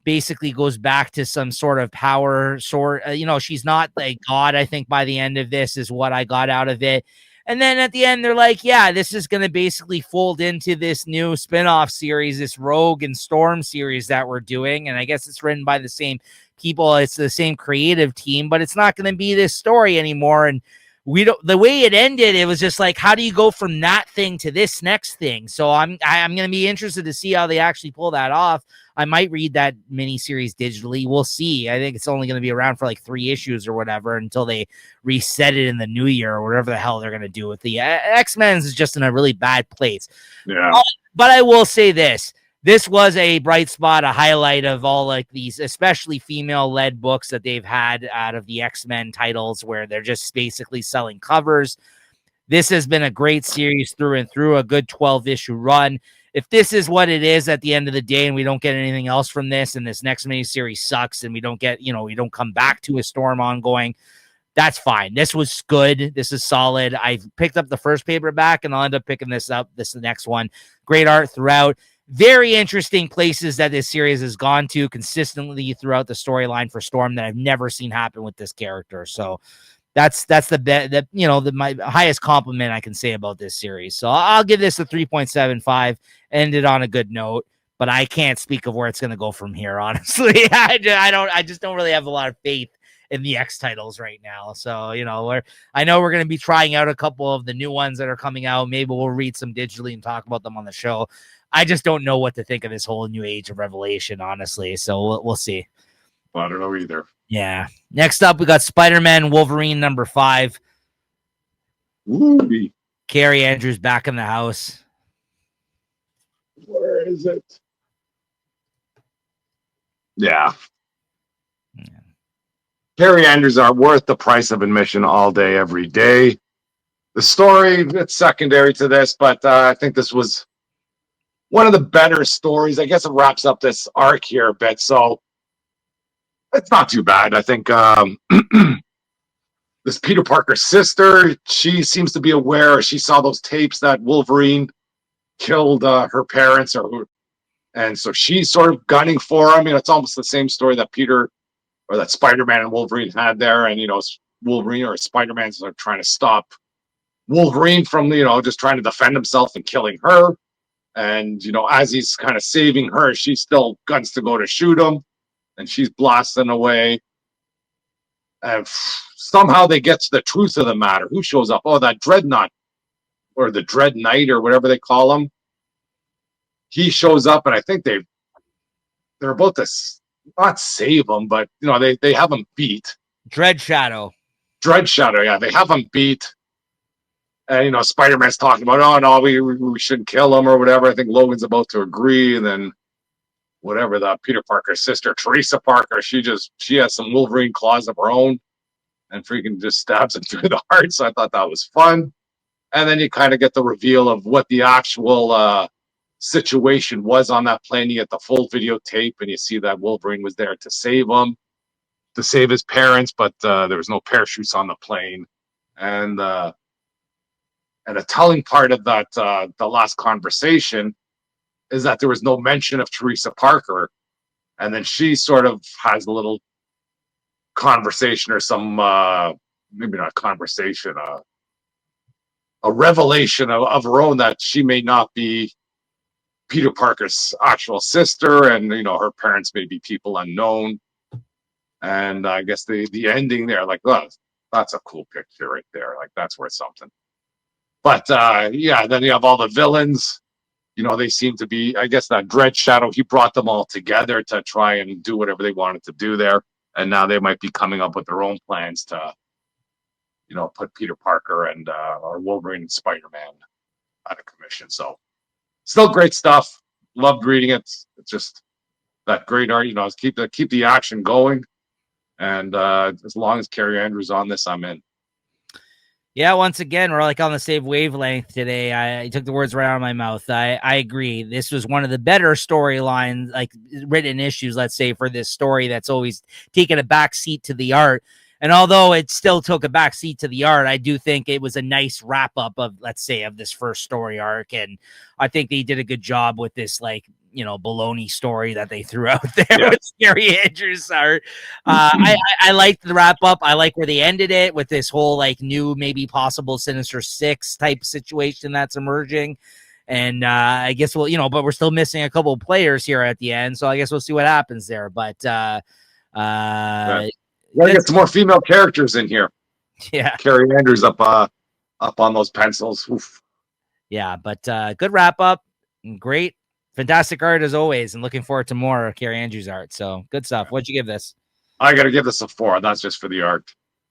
basically goes back to some sort of power sort. You know, she's not like God, I think, by the end of this is what I got out of it. And then at the end, they're like, yeah, this is going to basically fold into this new spinoff series, this Rogue and Storm series that we're doing. And I guess it's written by the same people. It's the same creative team, but it's not going to be this story anymore. And the way it ended, it was just like, how do you go from that thing to this next thing? So I'm going to be interested to see how they actually pull that off. I might read that miniseries digitally. We'll see. I think it's only going to be around for like 3 issues or whatever until they reset it in the new year or whatever the hell they're going to do with the X-Men's is just in a really bad place. Yeah. But I will say this. This was a bright spot, a highlight of all like these, especially female-led books that they've had out of the X-Men titles where they're just basically selling covers. This has been a great series through and through, a good 12-issue run. If this is what it is at the end of the day and we don't get anything else from this and this next miniseries sucks and we don't get, you know, we don't come back to a Storm ongoing, that's fine. This was good. This is solid. I picked up the first paperback and I'll end up picking this up. This is the next one. Great art throughout. Very interesting places that this series has gone to consistently throughout the storyline for Storm that I've never seen happen with this character. So that's the you know, my highest compliment I can say about this series. So I'll give this a 3.75. Ended on a good note, but I can't speak of where it's going to go from here. Honestly, I just don't really have a lot of faith in the X titles right now. So, you know, I know we're going to be trying out a couple of the new ones that are coming out. Maybe we'll read some digitally and talk about them on the show. I just don't know what to think of this whole new age of Revelation, honestly. So we'll see. Well, I don't know either. Yeah. Next up, we got Spider-Man Wolverine number 5. Ooh. Carrie Andrews back in the house. Where is it? Yeah. Carrie Andrews are worth the price of admission all day, every day. The story, it's secondary to this, but I think this was one of the better stories. I guess it wraps up this arc here a bit, so it's not too bad. I think this Peter Parker's sister, she seems to be aware. She saw those tapes that Wolverine killed her parents, and so she's sort of gunning for him. You know, it's almost the same story that Peter or that Spider-Man and Wolverine had there, and you know, Wolverine or Spider-Man's are trying to stop Wolverine from, you know, just trying to defend himself and killing her. And you know, as he's kind of saving her, she still guns to go to shoot him, and she's blasting away. And somehow they get to the truth of the matter. Who shows up? Oh, that Dreadnought or the Dread Knight or whatever they call him. He shows up, and I think they're about to not save him, but you know, they have him beat. Dread Shadow, yeah, they have him beat. And you know, Spider-Man's talking about, oh no, we shouldn't kill him or whatever. I think Logan's about to agree, and then whatever, the Peter Parker's sister, Teresa Parker, she has some Wolverine claws of her own and freaking just stabs him through the heart. So I thought that was fun. And then you kind of get the reveal of what the actual situation was on that plane. You get the full videotape, and you see that Wolverine was there to save him, to save his parents, but there was no parachutes on the plane. And a telling part of that, the last conversation, is that there was no mention of Teresa Parker. And then she sort of has a little conversation or some, maybe not conversation, a revelation of her own that she may not be Peter Parker's actual sister, and you know, her parents may be people unknown. And I guess the ending there, like, oh, that's a cool picture right there. Like, that's worth something. But yeah, then you have all the villains. You know, they seem to be, I guess that Dread Shadow, he brought them all together to try and do whatever they wanted to do there. And now they might be coming up with their own plans to, you know, put Peter Parker and or Wolverine and Spider-Man out of commission. So still great stuff. Loved reading it. It's just that great art, you know, keep the action going. And as long as Carrie Andrews on this, I'm in. Yeah, once again, we're like on the same wavelength today. I took the words right out of my mouth. I agree. This was one of the better storylines, like written issues, let's say, for this story that's always taken a back seat to the art. And although it still took a backseat to the art, I do think it was a nice wrap up of, let's say, of this first story arc. And I think they did a good job with this, like, baloney story that they threw out there with Scary Andrews art. I liked the wrap up. I like where they ended it with this whole like new, maybe possible Sinister Six type situation that's emerging. And I guess but we're still missing a couple of players here at the end. So I guess we'll see what happens there. But gotta get some more female characters in here. Yeah, Carrie Andrews up on those pencils. Oof. Yeah, but good wrap up. Great, fantastic art as always, and looking forward to more Carrie Andrews art. So good stuff. What'd you give this? I gotta give this a 4. That's just for the art.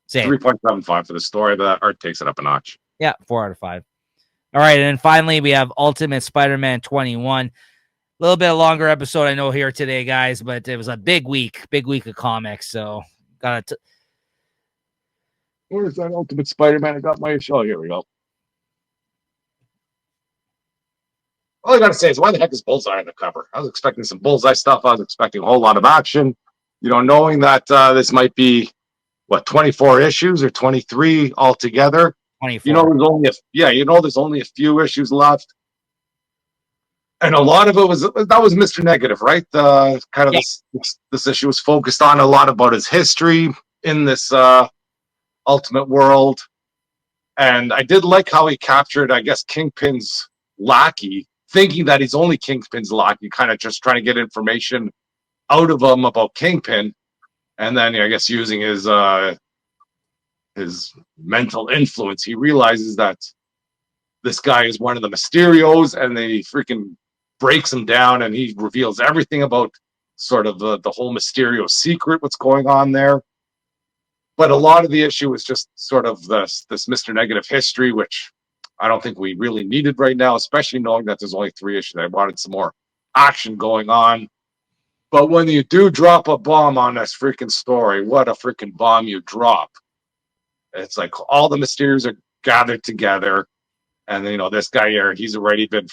3.75 for the story, but that art takes it up a notch. Yeah, 4 out of 5. All right, and then finally we have Ultimate Spider-Man 21. A little bit longer episode, I know, here today, guys, but it was a big week of comics. So where's that Ultimate Spider-Man? I got my show. Here we go. All I gotta say is, why the heck is Bullseye on the cover? I was expecting some Bullseye stuff. I was expecting a whole lot of action. Knowing that this might be 24 issues or 23 altogether. 24. There's only a few issues left. And a lot of it was Mr. Negative, right? This issue was focused on a lot about his history in this Ultimate world. And I did like how he captured, I guess, Kingpin's lackey, thinking that he's only Kingpin's lackey, kind of just trying to get information out of him about Kingpin. And then I guess using his mental influence, he realizes that this guy is one of the Mysterios, and then he freaking breaks him down, and he reveals everything about sort of the whole Mysterio secret, what's going on there. But a lot of the issue is just sort of this Mr. Negative history, which I don't think we really needed right now, especially knowing that there's only 3 issues. I wanted some more action going on. But when you do drop a bomb on this freaking story, what a freaking bomb you drop. It's like all the Mysterios are gathered together. And then, this guy here, he's already been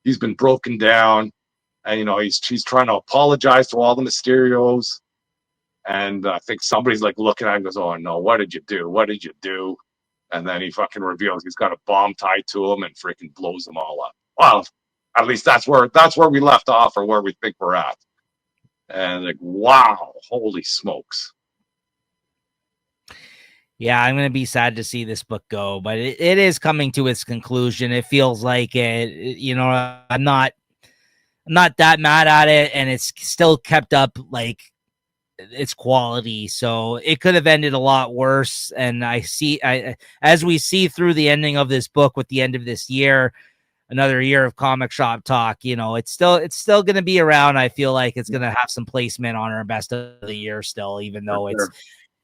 he's been broken down. And, he's trying to apologize to all the Mysterios. And I think somebody's like looking at him and goes, "Oh no, what did you do? What did you do?" And then he fucking reveals he's got a bomb tied to him and freaking blows them all up. Well, at least that's where we left off, or where we think we're at. And like, wow, holy smokes. Yeah, I'm going to be sad to see this book go, but it is coming to its conclusion. It feels like it, I'm not that mad at it, and it's still kept up like its quality. So it could have ended a lot worse. And as we see through the ending of this book with the end of this year, another year of comic shop talk, it's still going to be around. I feel like it's going to have some placement on our best of the year still, even though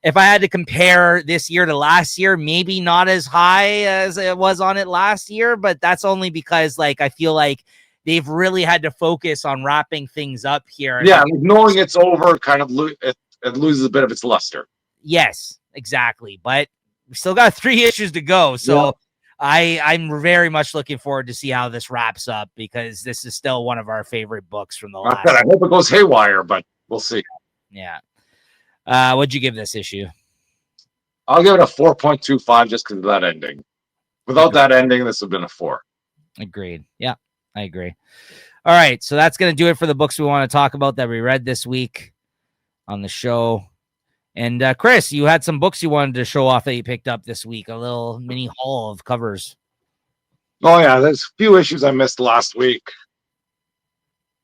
if I had to compare this year to last year, maybe not as high as it was on it last year, but that's only because I feel like they've really had to focus on wrapping things up here. Yeah, knowing it's over kind of it loses a bit of its luster. Yes, exactly. But we still got 3 issues to go. So I'm very much looking forward to see how this wraps up, because this is still one of our favorite books from the last. I hope it goes haywire, but we'll see. Yeah. What'd you give this issue? I'll give it a 4.25 just because of that ending. Without that ending, this would have been a 4. Agreed. Yeah, I agree. All right, so that's going to do it for the books we want to talk about that we read this week on the show. And Chris, you had some books you wanted to show off that you picked up this week, a little mini haul of covers. Oh, yeah, there's a few issues I missed last week.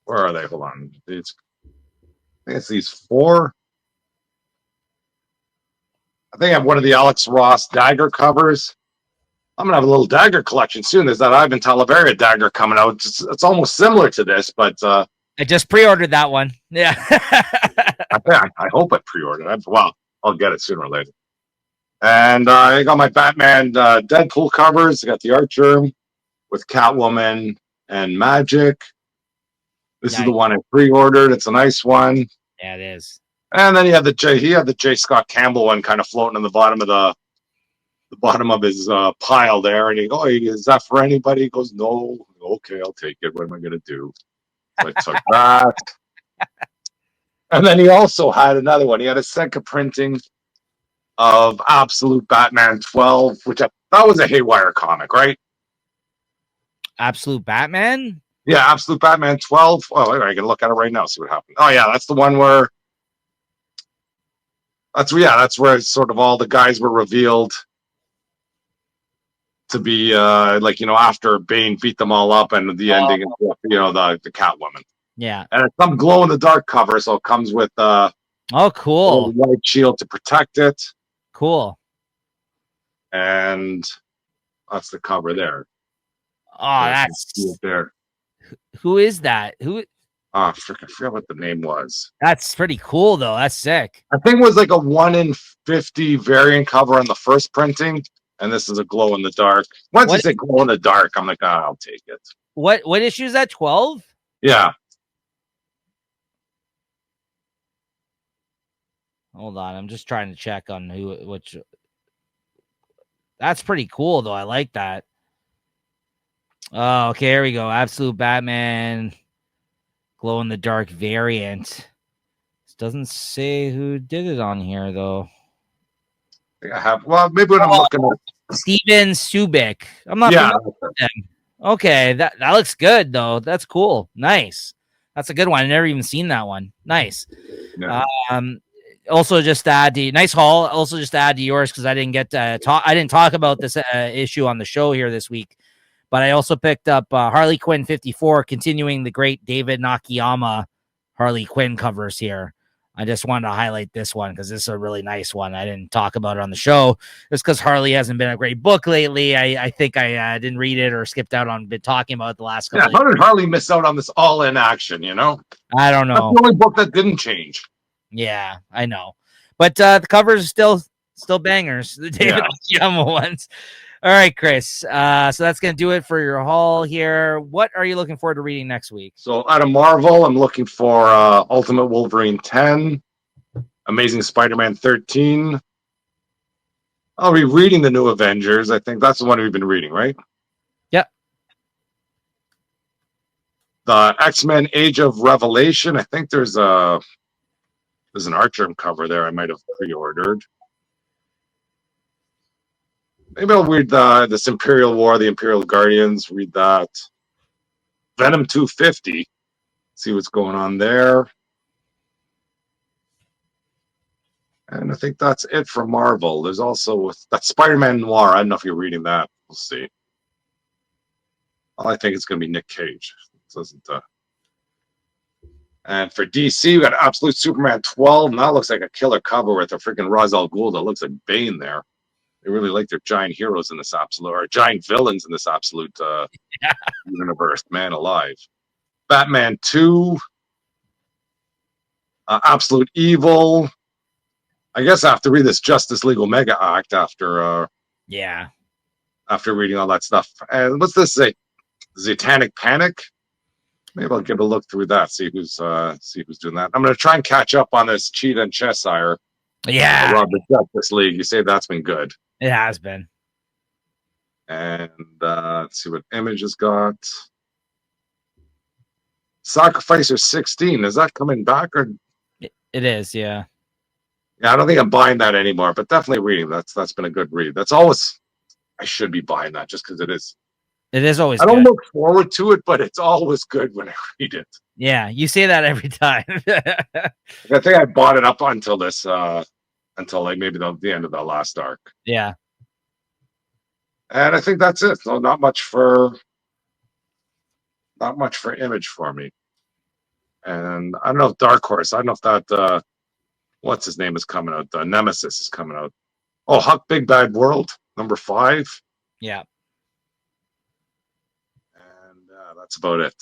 Where are they? Hold on. I think it's these 4. I think I have one of the Alex Ross Dagger covers. I'm going to have a little Dagger collection soon. There's that Ivan Talavera Dagger coming out. It's almost similar to this, but... I just pre-ordered that one. Yeah. I hope I pre-ordered it. Well, I'll get it sooner or later. And I got my Batman Deadpool covers. I got the Archer with Catwoman and Magic. This is the one I pre-ordered. It's a nice one. Yeah, it is. And then he had the J. Scott Campbell one kind of floating on the bottom of his pile there. And he goes, "Oh, is that for anybody?" He goes, "No." "Okay, I'll take it. What am I going to do?" So I took that. And then he also had another one. He had a Senka printing of Absolute Batman 12, which that was a Haywire comic, right? Absolute Batman? Yeah, Absolute Batman 12. Oh, I can look at it right now, see what happened. Oh, yeah, that's the one where that's where sort of all the guys were revealed to be after Bane beat them all up and the ending of the Catwoman. Yeah. And it's some glow in the dark cover, so it comes with oh, cool. a white shield to protect it. Cool. And that's the cover there. Oh, that's there. Who is that? Who? I forget what the name was. That's pretty cool, though. That's sick. I think it was like a 1 in 50 variant cover on the first printing, and this is a glow in the dark. Once you say glow in the dark, I'm like, I'll take it. What issue is that? 12? Yeah. Hold on, I'm just trying to check on which. That's pretty cool, though. I like that. Oh, okay, here we go. Absolute Batman glow in the dark variant. This doesn't say who did it on here, though. I have. Well, maybe when I'm looking at Steven Subic. I'm not familiar with them. Okay, that looks good, though. That's cool. Nice. That's a good one. I never even seen that one. Nice. Yeah. Also, just add the nice haul. Also, just add to yours because I didn't get to talk. I didn't talk about this issue on the show here this week, but I also picked up Harley Quinn 54, continuing the great David Nakayama Harley Quinn covers here. I just wanted to highlight this one because this is a really nice one. I didn't talk about it on the show just because Harley hasn't been a great book lately. I think I didn't read it or skipped out on been talking about it the last couple. Yeah, how did Harley miss out on this all-in action? You know, I don't know. That's the only book that didn't change. Yeah, I know, but the covers are still bangers. The David Nakayama ones. All right, Chris. So that's gonna do it for your haul here. What are you looking forward to reading next week? So out of Marvel, I'm looking for Ultimate Wolverine 10, Amazing Spider-Man 13. I'll be reading the New Avengers. I think that's the one we've been reading, right? Yep. The X-Men Age of Revelation. I think there's an Artgerm cover there I might have pre-ordered. Maybe I'll read this Imperial War, the Imperial Guardians, read that. Venom 250, see what's going on there. And I think that's it for Marvel. There's also that Spider-Man Noir. I don't know if you're reading that. We'll see. Well, I think it's going to be Nick Cage. It doesn't. And for DC, we got Absolute Superman 12. And that looks like a killer cover with a freaking Ra's al Ghul that looks like Bane there. They really like their giant heroes in this absolute, or giant villains in this absolute universe. Man alive. Batman 2. Absolute Evil. I guess I have to read this Justice League Omega Act after reading all that stuff. And what's this? Satanic Panic? Maybe I'll give a look through that, see who's doing that. I'm gonna try and catch up on this Cheetah and Cheshire. Yeah. Robert Justice League. You say that's been good. It has been. And let's see what Image has got. Sacrificer 16. Is that coming back or? It is, yeah. Yeah, I don't think I'm buying that anymore, but definitely reading. That's been a good read. That's always I should be buying that just because it is. It is always. I don't look forward to it, but it's always good when I read it. Yeah, you say that every time. I think I bought it up until this, until like maybe the end of the last arc. Yeah. And I think that's it. So not much for Image for me. And I don't know if Dark Horse. I don't know if that what's his name is coming out. The Nemesis is coming out. Oh, Huck Big Bad World number 5. Yeah. And that's about it.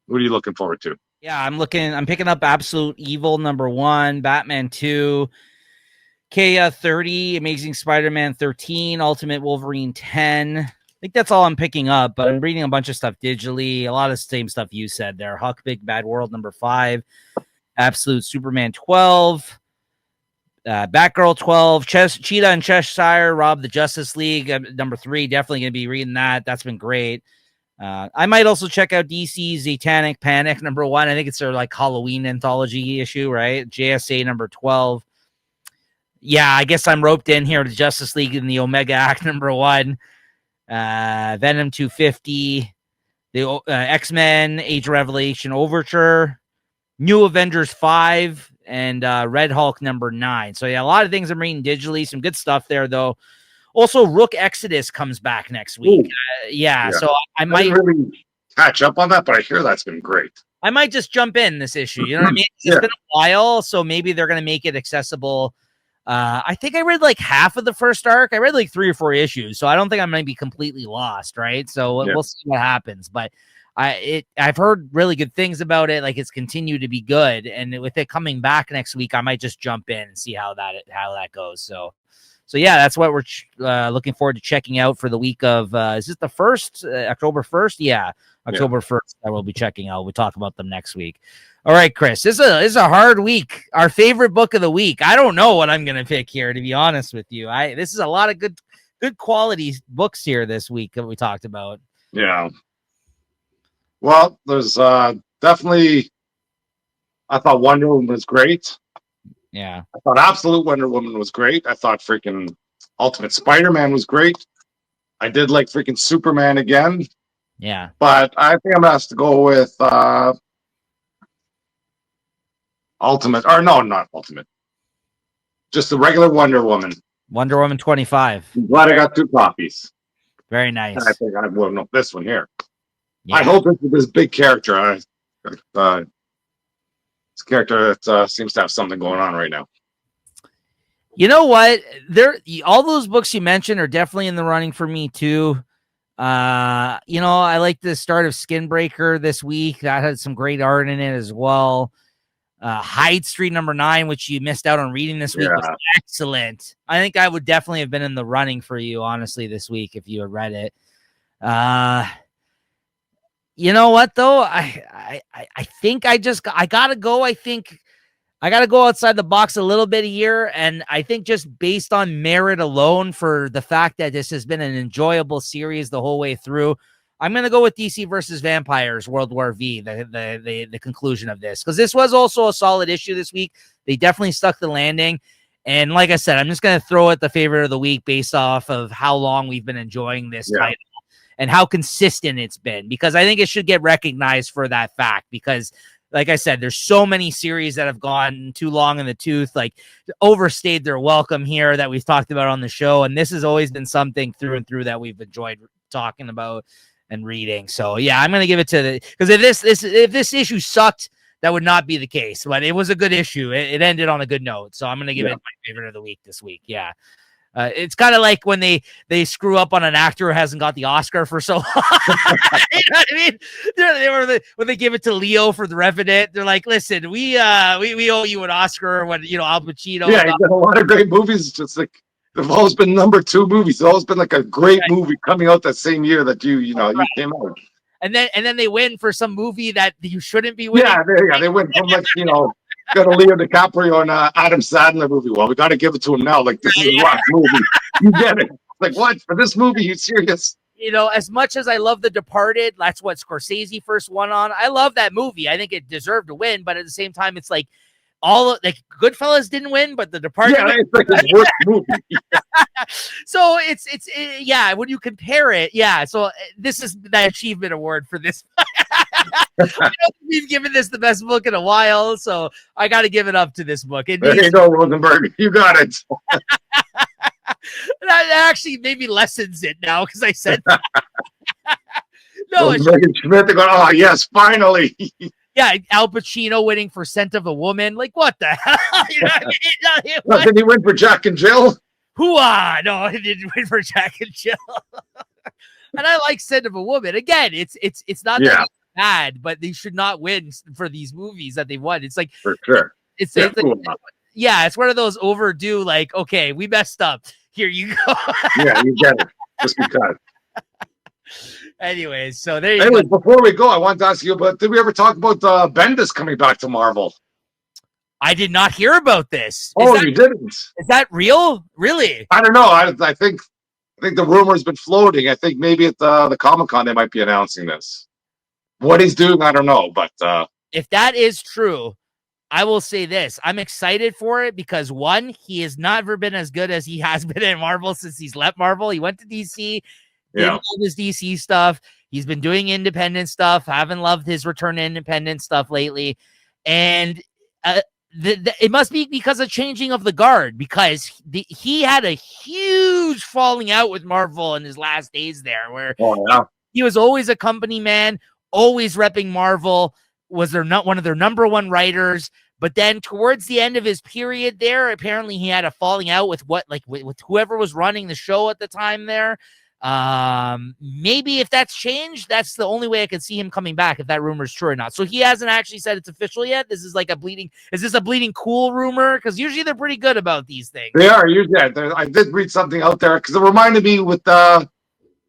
What are you looking forward to? Yeah, I'm picking up Absolute Evil number 1, Batman 2, Kea 30, Amazing Spider-Man 13, Ultimate Wolverine 10. I think that's all I'm picking up, but I'm reading a bunch of stuff digitally. A lot of the same stuff you said there. Huck Big Bad World number 5, Absolute Superman 12, Batgirl 12, Cheetah and Cheshire, Rob the Justice League number 3. Definitely going to be reading that. That's been great. I might also check out DC's Satanic Panic number 1. I think it's their like Halloween anthology issue, right? JSA number 12. yeah, I guess I'm roped in here to Justice League in the Omega Act #1, Venom 250, the X-Men Age of Revelation Overture, New Avengers 5, and Red Hulk #9. So yeah, a lot of things I'm reading digitally. Some good stuff there though. Also, Rook Exodus comes back next week. Yeah, so I I might didn't really catch up on that, but I hear that's been great. I might just jump in this issue. You know what I mean? It's been a while, so maybe they're going to make it accessible. I think I read like half of the first arc. I read like 3 or 4 issues, so I don't think I'm going to be completely lost, right? So we'll see what happens. But I've heard really good things about it. Like it's continued to be good, and with it coming back next week, I might just jump in and see how that goes. So yeah, that's what we're looking forward to checking out for the week of. Is this the 1st, October 1st? Yeah, October 1st. I will be checking out. We'll talk about them next week. All right, Chris. This is a hard week. Our favorite book of the week. I don't know what I'm gonna pick here, to be honest with you. This is a lot of good quality books here this week that we talked about. Yeah. Well, there's definitely. I thought Wonder Woman was great. Yeah. I thought Absolute Wonder Woman was great. I thought freaking Ultimate Spider-Man was great. I did like freaking Superman again. Yeah. But I think I'm going to have to go with Ultimate. Or no, not Ultimate. Just the regular Wonder Woman. Wonder Woman 25. I'm glad I got 2 copies. Very nice. And I think I will know this one here. Yeah. I hope it's this big character. This character that seems to have something going on right now. You know what? All those books you mentioned are definitely in the running for me too. I like the start of Skinbreaker this week. That had some great art in it as well. Hyde Street #9, which you missed out on reading this week, was excellent. I think I would definitely have been in the running for you, honestly, this week if you had read it. You know what though? I think I gotta go. I think I gotta go outside the box a little bit here, and I think just based on merit alone, for the fact that this has been an enjoyable series the whole way through, I'm gonna go with DC versus Vampires World War V, the conclusion of this, because this was also a solid issue this week. They definitely stuck the landing. And like I said, I'm just going to throw it the favorite of the week based off of how long we've been enjoying this title and how consistent it's been, because I think it should get recognized for that fact. Because like I said, there's so many series that have gone too long in the tooth, like overstayed their welcome here, that we've talked about on the show. And this has always been something through and through that we've enjoyed talking about and reading. So yeah, I'm going to give it to because if this issue sucked, that would not be the case, but it was a good issue. It ended on a good note. So I'm going to give it my favorite of the week this week. Yeah. It's kind of like when they screw up on an actor who hasn't got the Oscar for so long. You know what I mean? When they give it to Leo for The Revenant, they're like, "Listen, we owe you an Oscar." When Al Pacino, he's got a lot of great movies. Just like they've always been #2 movies. It's always been like a great movie coming out that same year that you came out. And then they win for some movie that you shouldn't be winning. Yeah, they went from got a Leo DiCaprio and Adam Sandler movie. Well, we got to give it to him now. Like, this is a rock movie. You get it? Like, what? For this movie, you serious? As much as I love The Departed, that's what Scorsese first won on. I love that movie. I think it deserved to win, but at the same time, it's like Goodfellas didn't win, but The Departed. Yeah, it's like his worst movie. So it's when you compare it, so this is the achievement award for this. We've given this the best book in a while, so I got to give it up to this book. There you go, Rosenberg. You got it. That actually maybe lessens it now because I said that. No, Rosenberg and Schmidt, they're going, oh, yes, finally. Yeah, Al Pacino winning for Scent of a Woman. Like, what the hell? Did he win for Jack and Jill? Hoo-ah! No, he didn't win for Jack and Jill. And I like Scent of a Woman. Again, it's not that it's bad, but they should not win for these movies that they won. It's like for sure. It's one of those overdue. Like, okay, we messed up. Here you go. Yeah, you get it. Just because. Anyways, so there you go. Before we go, I want to ask you about, did we ever talk about Bendis coming back to Marvel? I did not hear about this. You didn't? Is that real? Really? I don't know. I think the rumor's been floating. I think maybe at the Comic-Con they might be announcing this. What he's doing, I don't know. But if that is true, I will say this. I'm excited for it because, one, he has never been as good as he has been at Marvel since he's left Marvel. He went to DC, didn't love his DC stuff. He's been doing independent stuff. Haven't loved his return to independent stuff lately. And it must be because of changing of the guard, because he had a huge falling out with Marvel in his last days there, where he was always a company man, always repping Marvel, was one of their number one writers. But then towards the end of his period there, apparently he had a falling out with with whoever was running the show at the time there. Maybe if that's changed, that's the only way I could see him coming back, if that rumor is true or not. So he hasn't actually said it's official yet. This is like is this a bleeding cool rumor? Because usually they're pretty good about these things. They are usually. I did read something out there because it reminded me with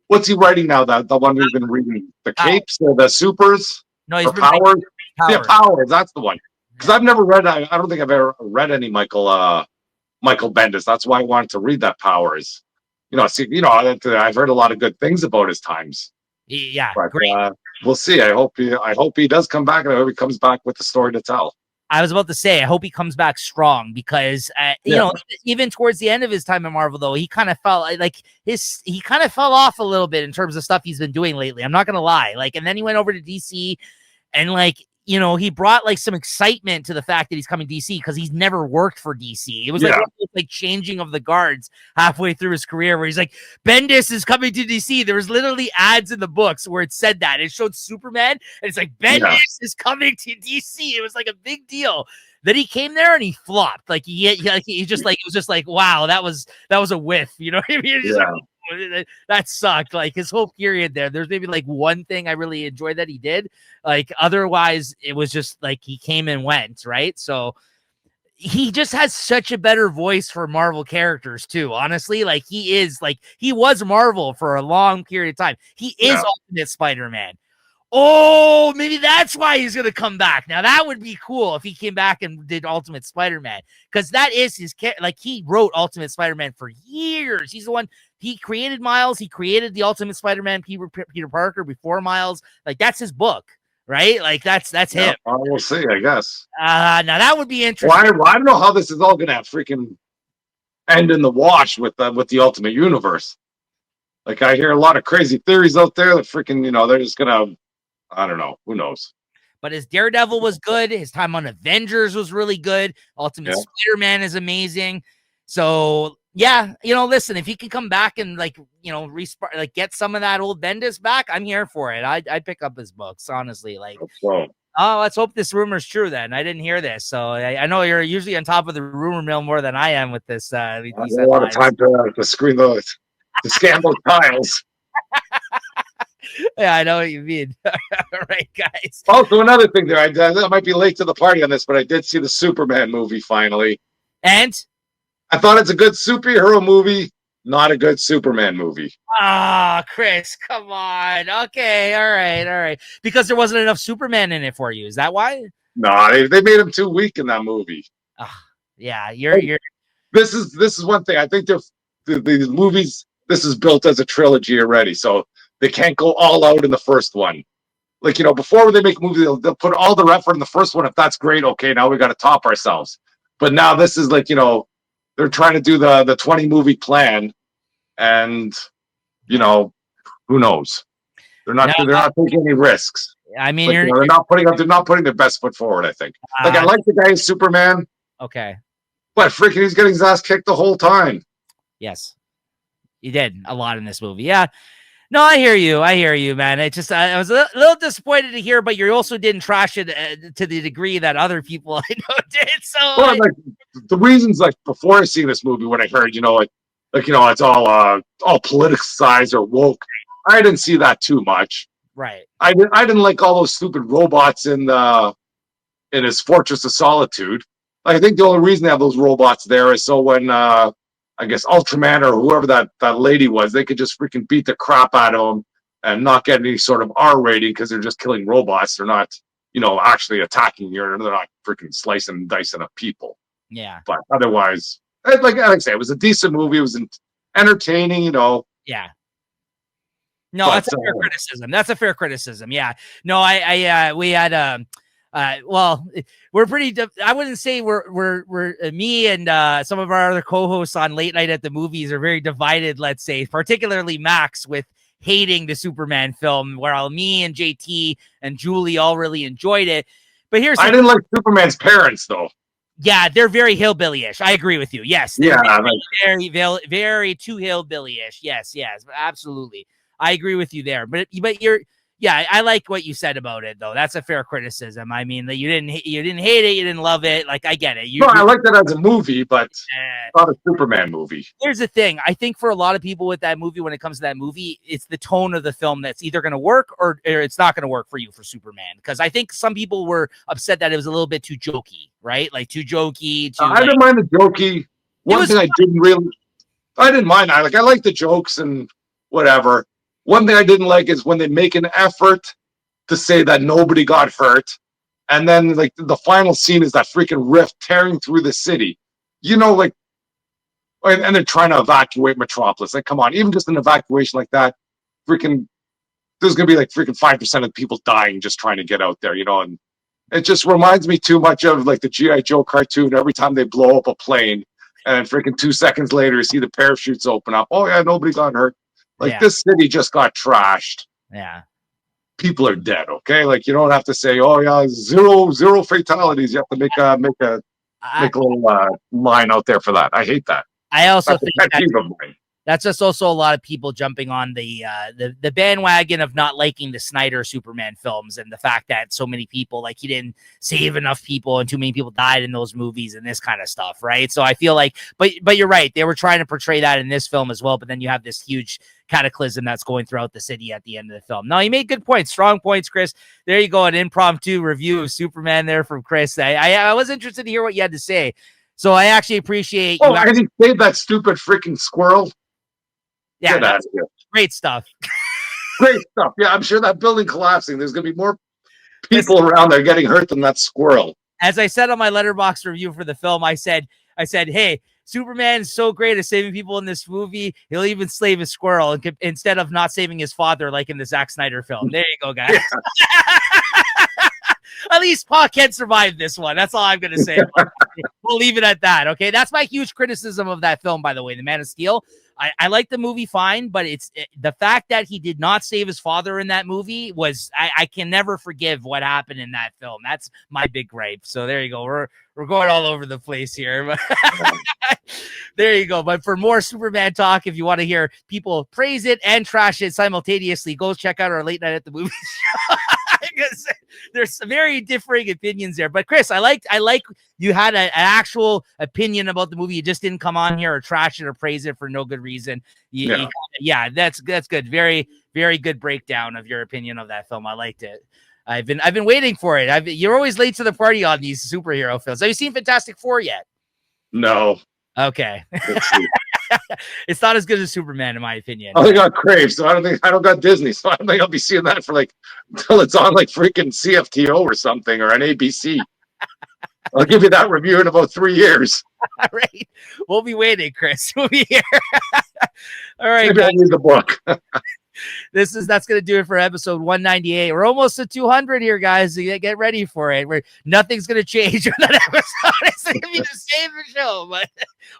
what's he writing now? The one we've been reading, the Capes or the Supers. No, he's Powers. Yeah, Powers. That's the one. Because I've never read. I don't think I've ever read any Michael Bendis. That's why I wanted to read that Powers. I've heard a lot of good things about his times. Yeah, but, great. We'll see. I hope he does come back, and I hope he comes back with the story to tell. I was about to say, I hope he comes back strong, because even towards the end of his time at Marvel, though, he kind of felt he kind of fell off a little bit in terms of stuff he's been doing lately. I'm not gonna lie. And then he went over to DC, and he brought some excitement to the fact that he's coming to DC, because he's never worked for DC. It was like changing of the guards halfway through his career, where he's like, Bendis is coming to DC. There was literally ads in the books where it said that. It showed Superman, and it's like, Bendis is coming to DC. It was like a big deal. Then he came there and he flopped. It was just like, wow, that was a whiff. You know what I mean? That sucked. His whole period there's maybe one thing I really enjoyed that he did. Otherwise it was just he came and went, right? So he just has such a better voice for Marvel characters too, honestly. He was Marvel for a long period of time. He is Ultimate Spider-Man. Oh, maybe that's why he's gonna come back. Now that would be cool if he came back and did Ultimate Spider-Man, because that is his he wrote Ultimate Spider-Man for years. He's the one. He created Miles. He created the Ultimate Spider-Man, Peter Parker, before Miles. That's his book, right? That's him. We'll see, I guess. Now that would be interesting. Well, I don't know how this is all gonna freaking end in the wash with the Ultimate Universe. I hear a lot of crazy theories out there that freaking they're just gonna. I don't know. Who knows? But his Daredevil was good. His time on Avengers was really good. Ultimate Spider-Man is amazing. So yeah, listen, if he can come back and get some of that old Bendis back, I'm here for it. I'd pick up his books, honestly. Let's hope this rumor is true then. I didn't hear this. So I know you're usually on top of the rumor mill more than I am with this. I have a lot of time to screen to scan those tiles. Yeah, I know what you mean. All right, guys. Also, another thing there, I might be late to the party on this, but I did see the Superman movie finally. And? I thought it's a good superhero movie, not a good Superman movie. Chris, come on. Okay, all right. Because there wasn't enough Superman in it for you. Is that why? No, they made him too weak in that movie. Yeah, you're. This is one thing. I think the movies. This is built as a trilogy already, so they can't go all out in the first one. Before they make a movie, they'll put all their effort in the first one. If that's great, okay, now we got to top ourselves. But now this is they're trying to do the 20 movie plan, and who knows? They're not taking any risks. I mean, they're not putting their best foot forward. I think. I like the guy as Superman. Okay. But freaking, he's getting his ass kicked the whole time. Yes, he did a lot in this movie. Yeah. No, I hear you, man. I was a little disappointed to hear, but you also didn't trash it to the degree that other people I know did. So, the reasons, before I see this movie, when I heard, it's all politicized or woke, I didn't see that too much. Right. I didn't like all those stupid robots in his Fortress of Solitude. I think the only reason they have those robots there is so when I guess Ultraman or whoever that lady was, they could just freaking beat the crap out of them and not get any sort of R rating because they're just killing robots. They're not, actually attacking you. They're not freaking slicing and dicing up people. Yeah. But otherwise, like I say, it was a decent movie. It was entertaining, Yeah. No, that's a fair criticism. Yeah. No, we had Well, we're pretty. I wouldn't say we're me and some of our other co-hosts on Late Night at the Movies are very divided. Let's say, particularly Max with hating the Superman film, while me and JT and Julie all really enjoyed it. But I didn't like Superman's parents though. Yeah, they're very hillbilly-ish. I agree with you. Yes, they're very too hillbilly-ish. Yes, absolutely. I agree with you there. But you're. Yeah, I like what you said about it, though. That's a fair criticism. I mean, that you didn't hate it, you didn't love it. Like, I get it. I liked it as a movie, but not a Superman movie. Here's the thing. I think for a lot of people with that movie, when it comes to that movie, it's the tone of the film that's either going to work or it's not going to work for you for Superman. Because I think some people were upset that it was a little bit too jokey, right? Like, too jokey. I didn't mind the jokey. One thing I didn't mind. I like the jokes and whatever. One thing I didn't like is when they make an effort to say that nobody got hurt, and then like the final scene is that freaking rift tearing through the city. And they're trying to evacuate Metropolis. Like, come on, even just an evacuation like that, freaking, there's gonna be like freaking 5% of people dying just trying to get out there, and it just reminds me too much of like the G.I. Joe cartoon. Every time they blow up a plane, and freaking 2 seconds later, you see the parachutes open up. Oh yeah, nobody got hurt. This city just got trashed. Yeah. People are dead, okay? Like, you don't have to say, oh yeah, zero fatalities. You have to make a little line out there for that. I hate that. I also think that's just also a lot of people jumping on the bandwagon of not liking the Snyder Superman films, and the fact that so many people, like, he didn't save enough people and too many people died in those movies and this kind of stuff, right? So I feel like, but you're right, they were trying to portray that in this film as well, but then you have this huge cataclysm that's going throughout the city at the end of the film. No, you made good points, strong points, Chris. There you go, an impromptu review of Superman there from Chris. I was interested to hear what you had to say, so I actually appreciate you. I didn't save that stupid freaking squirrel. Yeah, that's great stuff. Great stuff. Yeah, I'm sure that building collapsing, there's going to be more people around there getting hurt than that squirrel. As I said on my Letterboxd review for the film, I said, hey, Superman is so great at saving people in this movie, he'll even slave a squirrel instead of not saving his father like in the Zack Snyder film. There you go, guys. Yeah. At least Pa can survive this one. That's all I'm going to say. We'll leave it at that, okay? That's my huge criticism of that film, by the way, The Man of Steel. I like the movie fine, but the fact that he did not save his father in that movie was, I can never forgive what happened in that film. That's my big gripe. So there you go. We're going all over the place here. There you go. But for more Superman talk, if you want to hear people praise it and trash it simultaneously, go check out our Late Night at the Movies show. There's some very differing opinions there. But Chris, I like you had an actual opinion about the movie. You just didn't come on here or trash it or praise it for no good reason. Yeah, that's good. Very, very good breakdown of your opinion of that film. I liked it. I've been waiting for it. You're always late to the party on these superhero films. Have you seen Fantastic Four yet? No. Okay. It's not as good as Superman, in my opinion. I got Crave, so I don't got Disney, so I don't think I'll be seeing that for like until it's on like freaking CFTO or something or an ABC. I'll give you that review in about 3 years. All right. We'll be waiting, Chris. We'll be here. All right. Maybe I need the book. That's going to do it for episode 198. We're almost at 200 here, guys. So get ready for it. Nothing's going to change on that episode. It's going to be the same show, but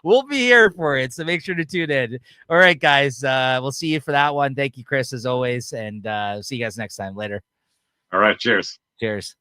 we'll be here for it. So make sure to tune in. All right, guys. We'll see you for that one. Thank you, Chris, as always. And see you guys next time. Later. All right. Cheers. Cheers.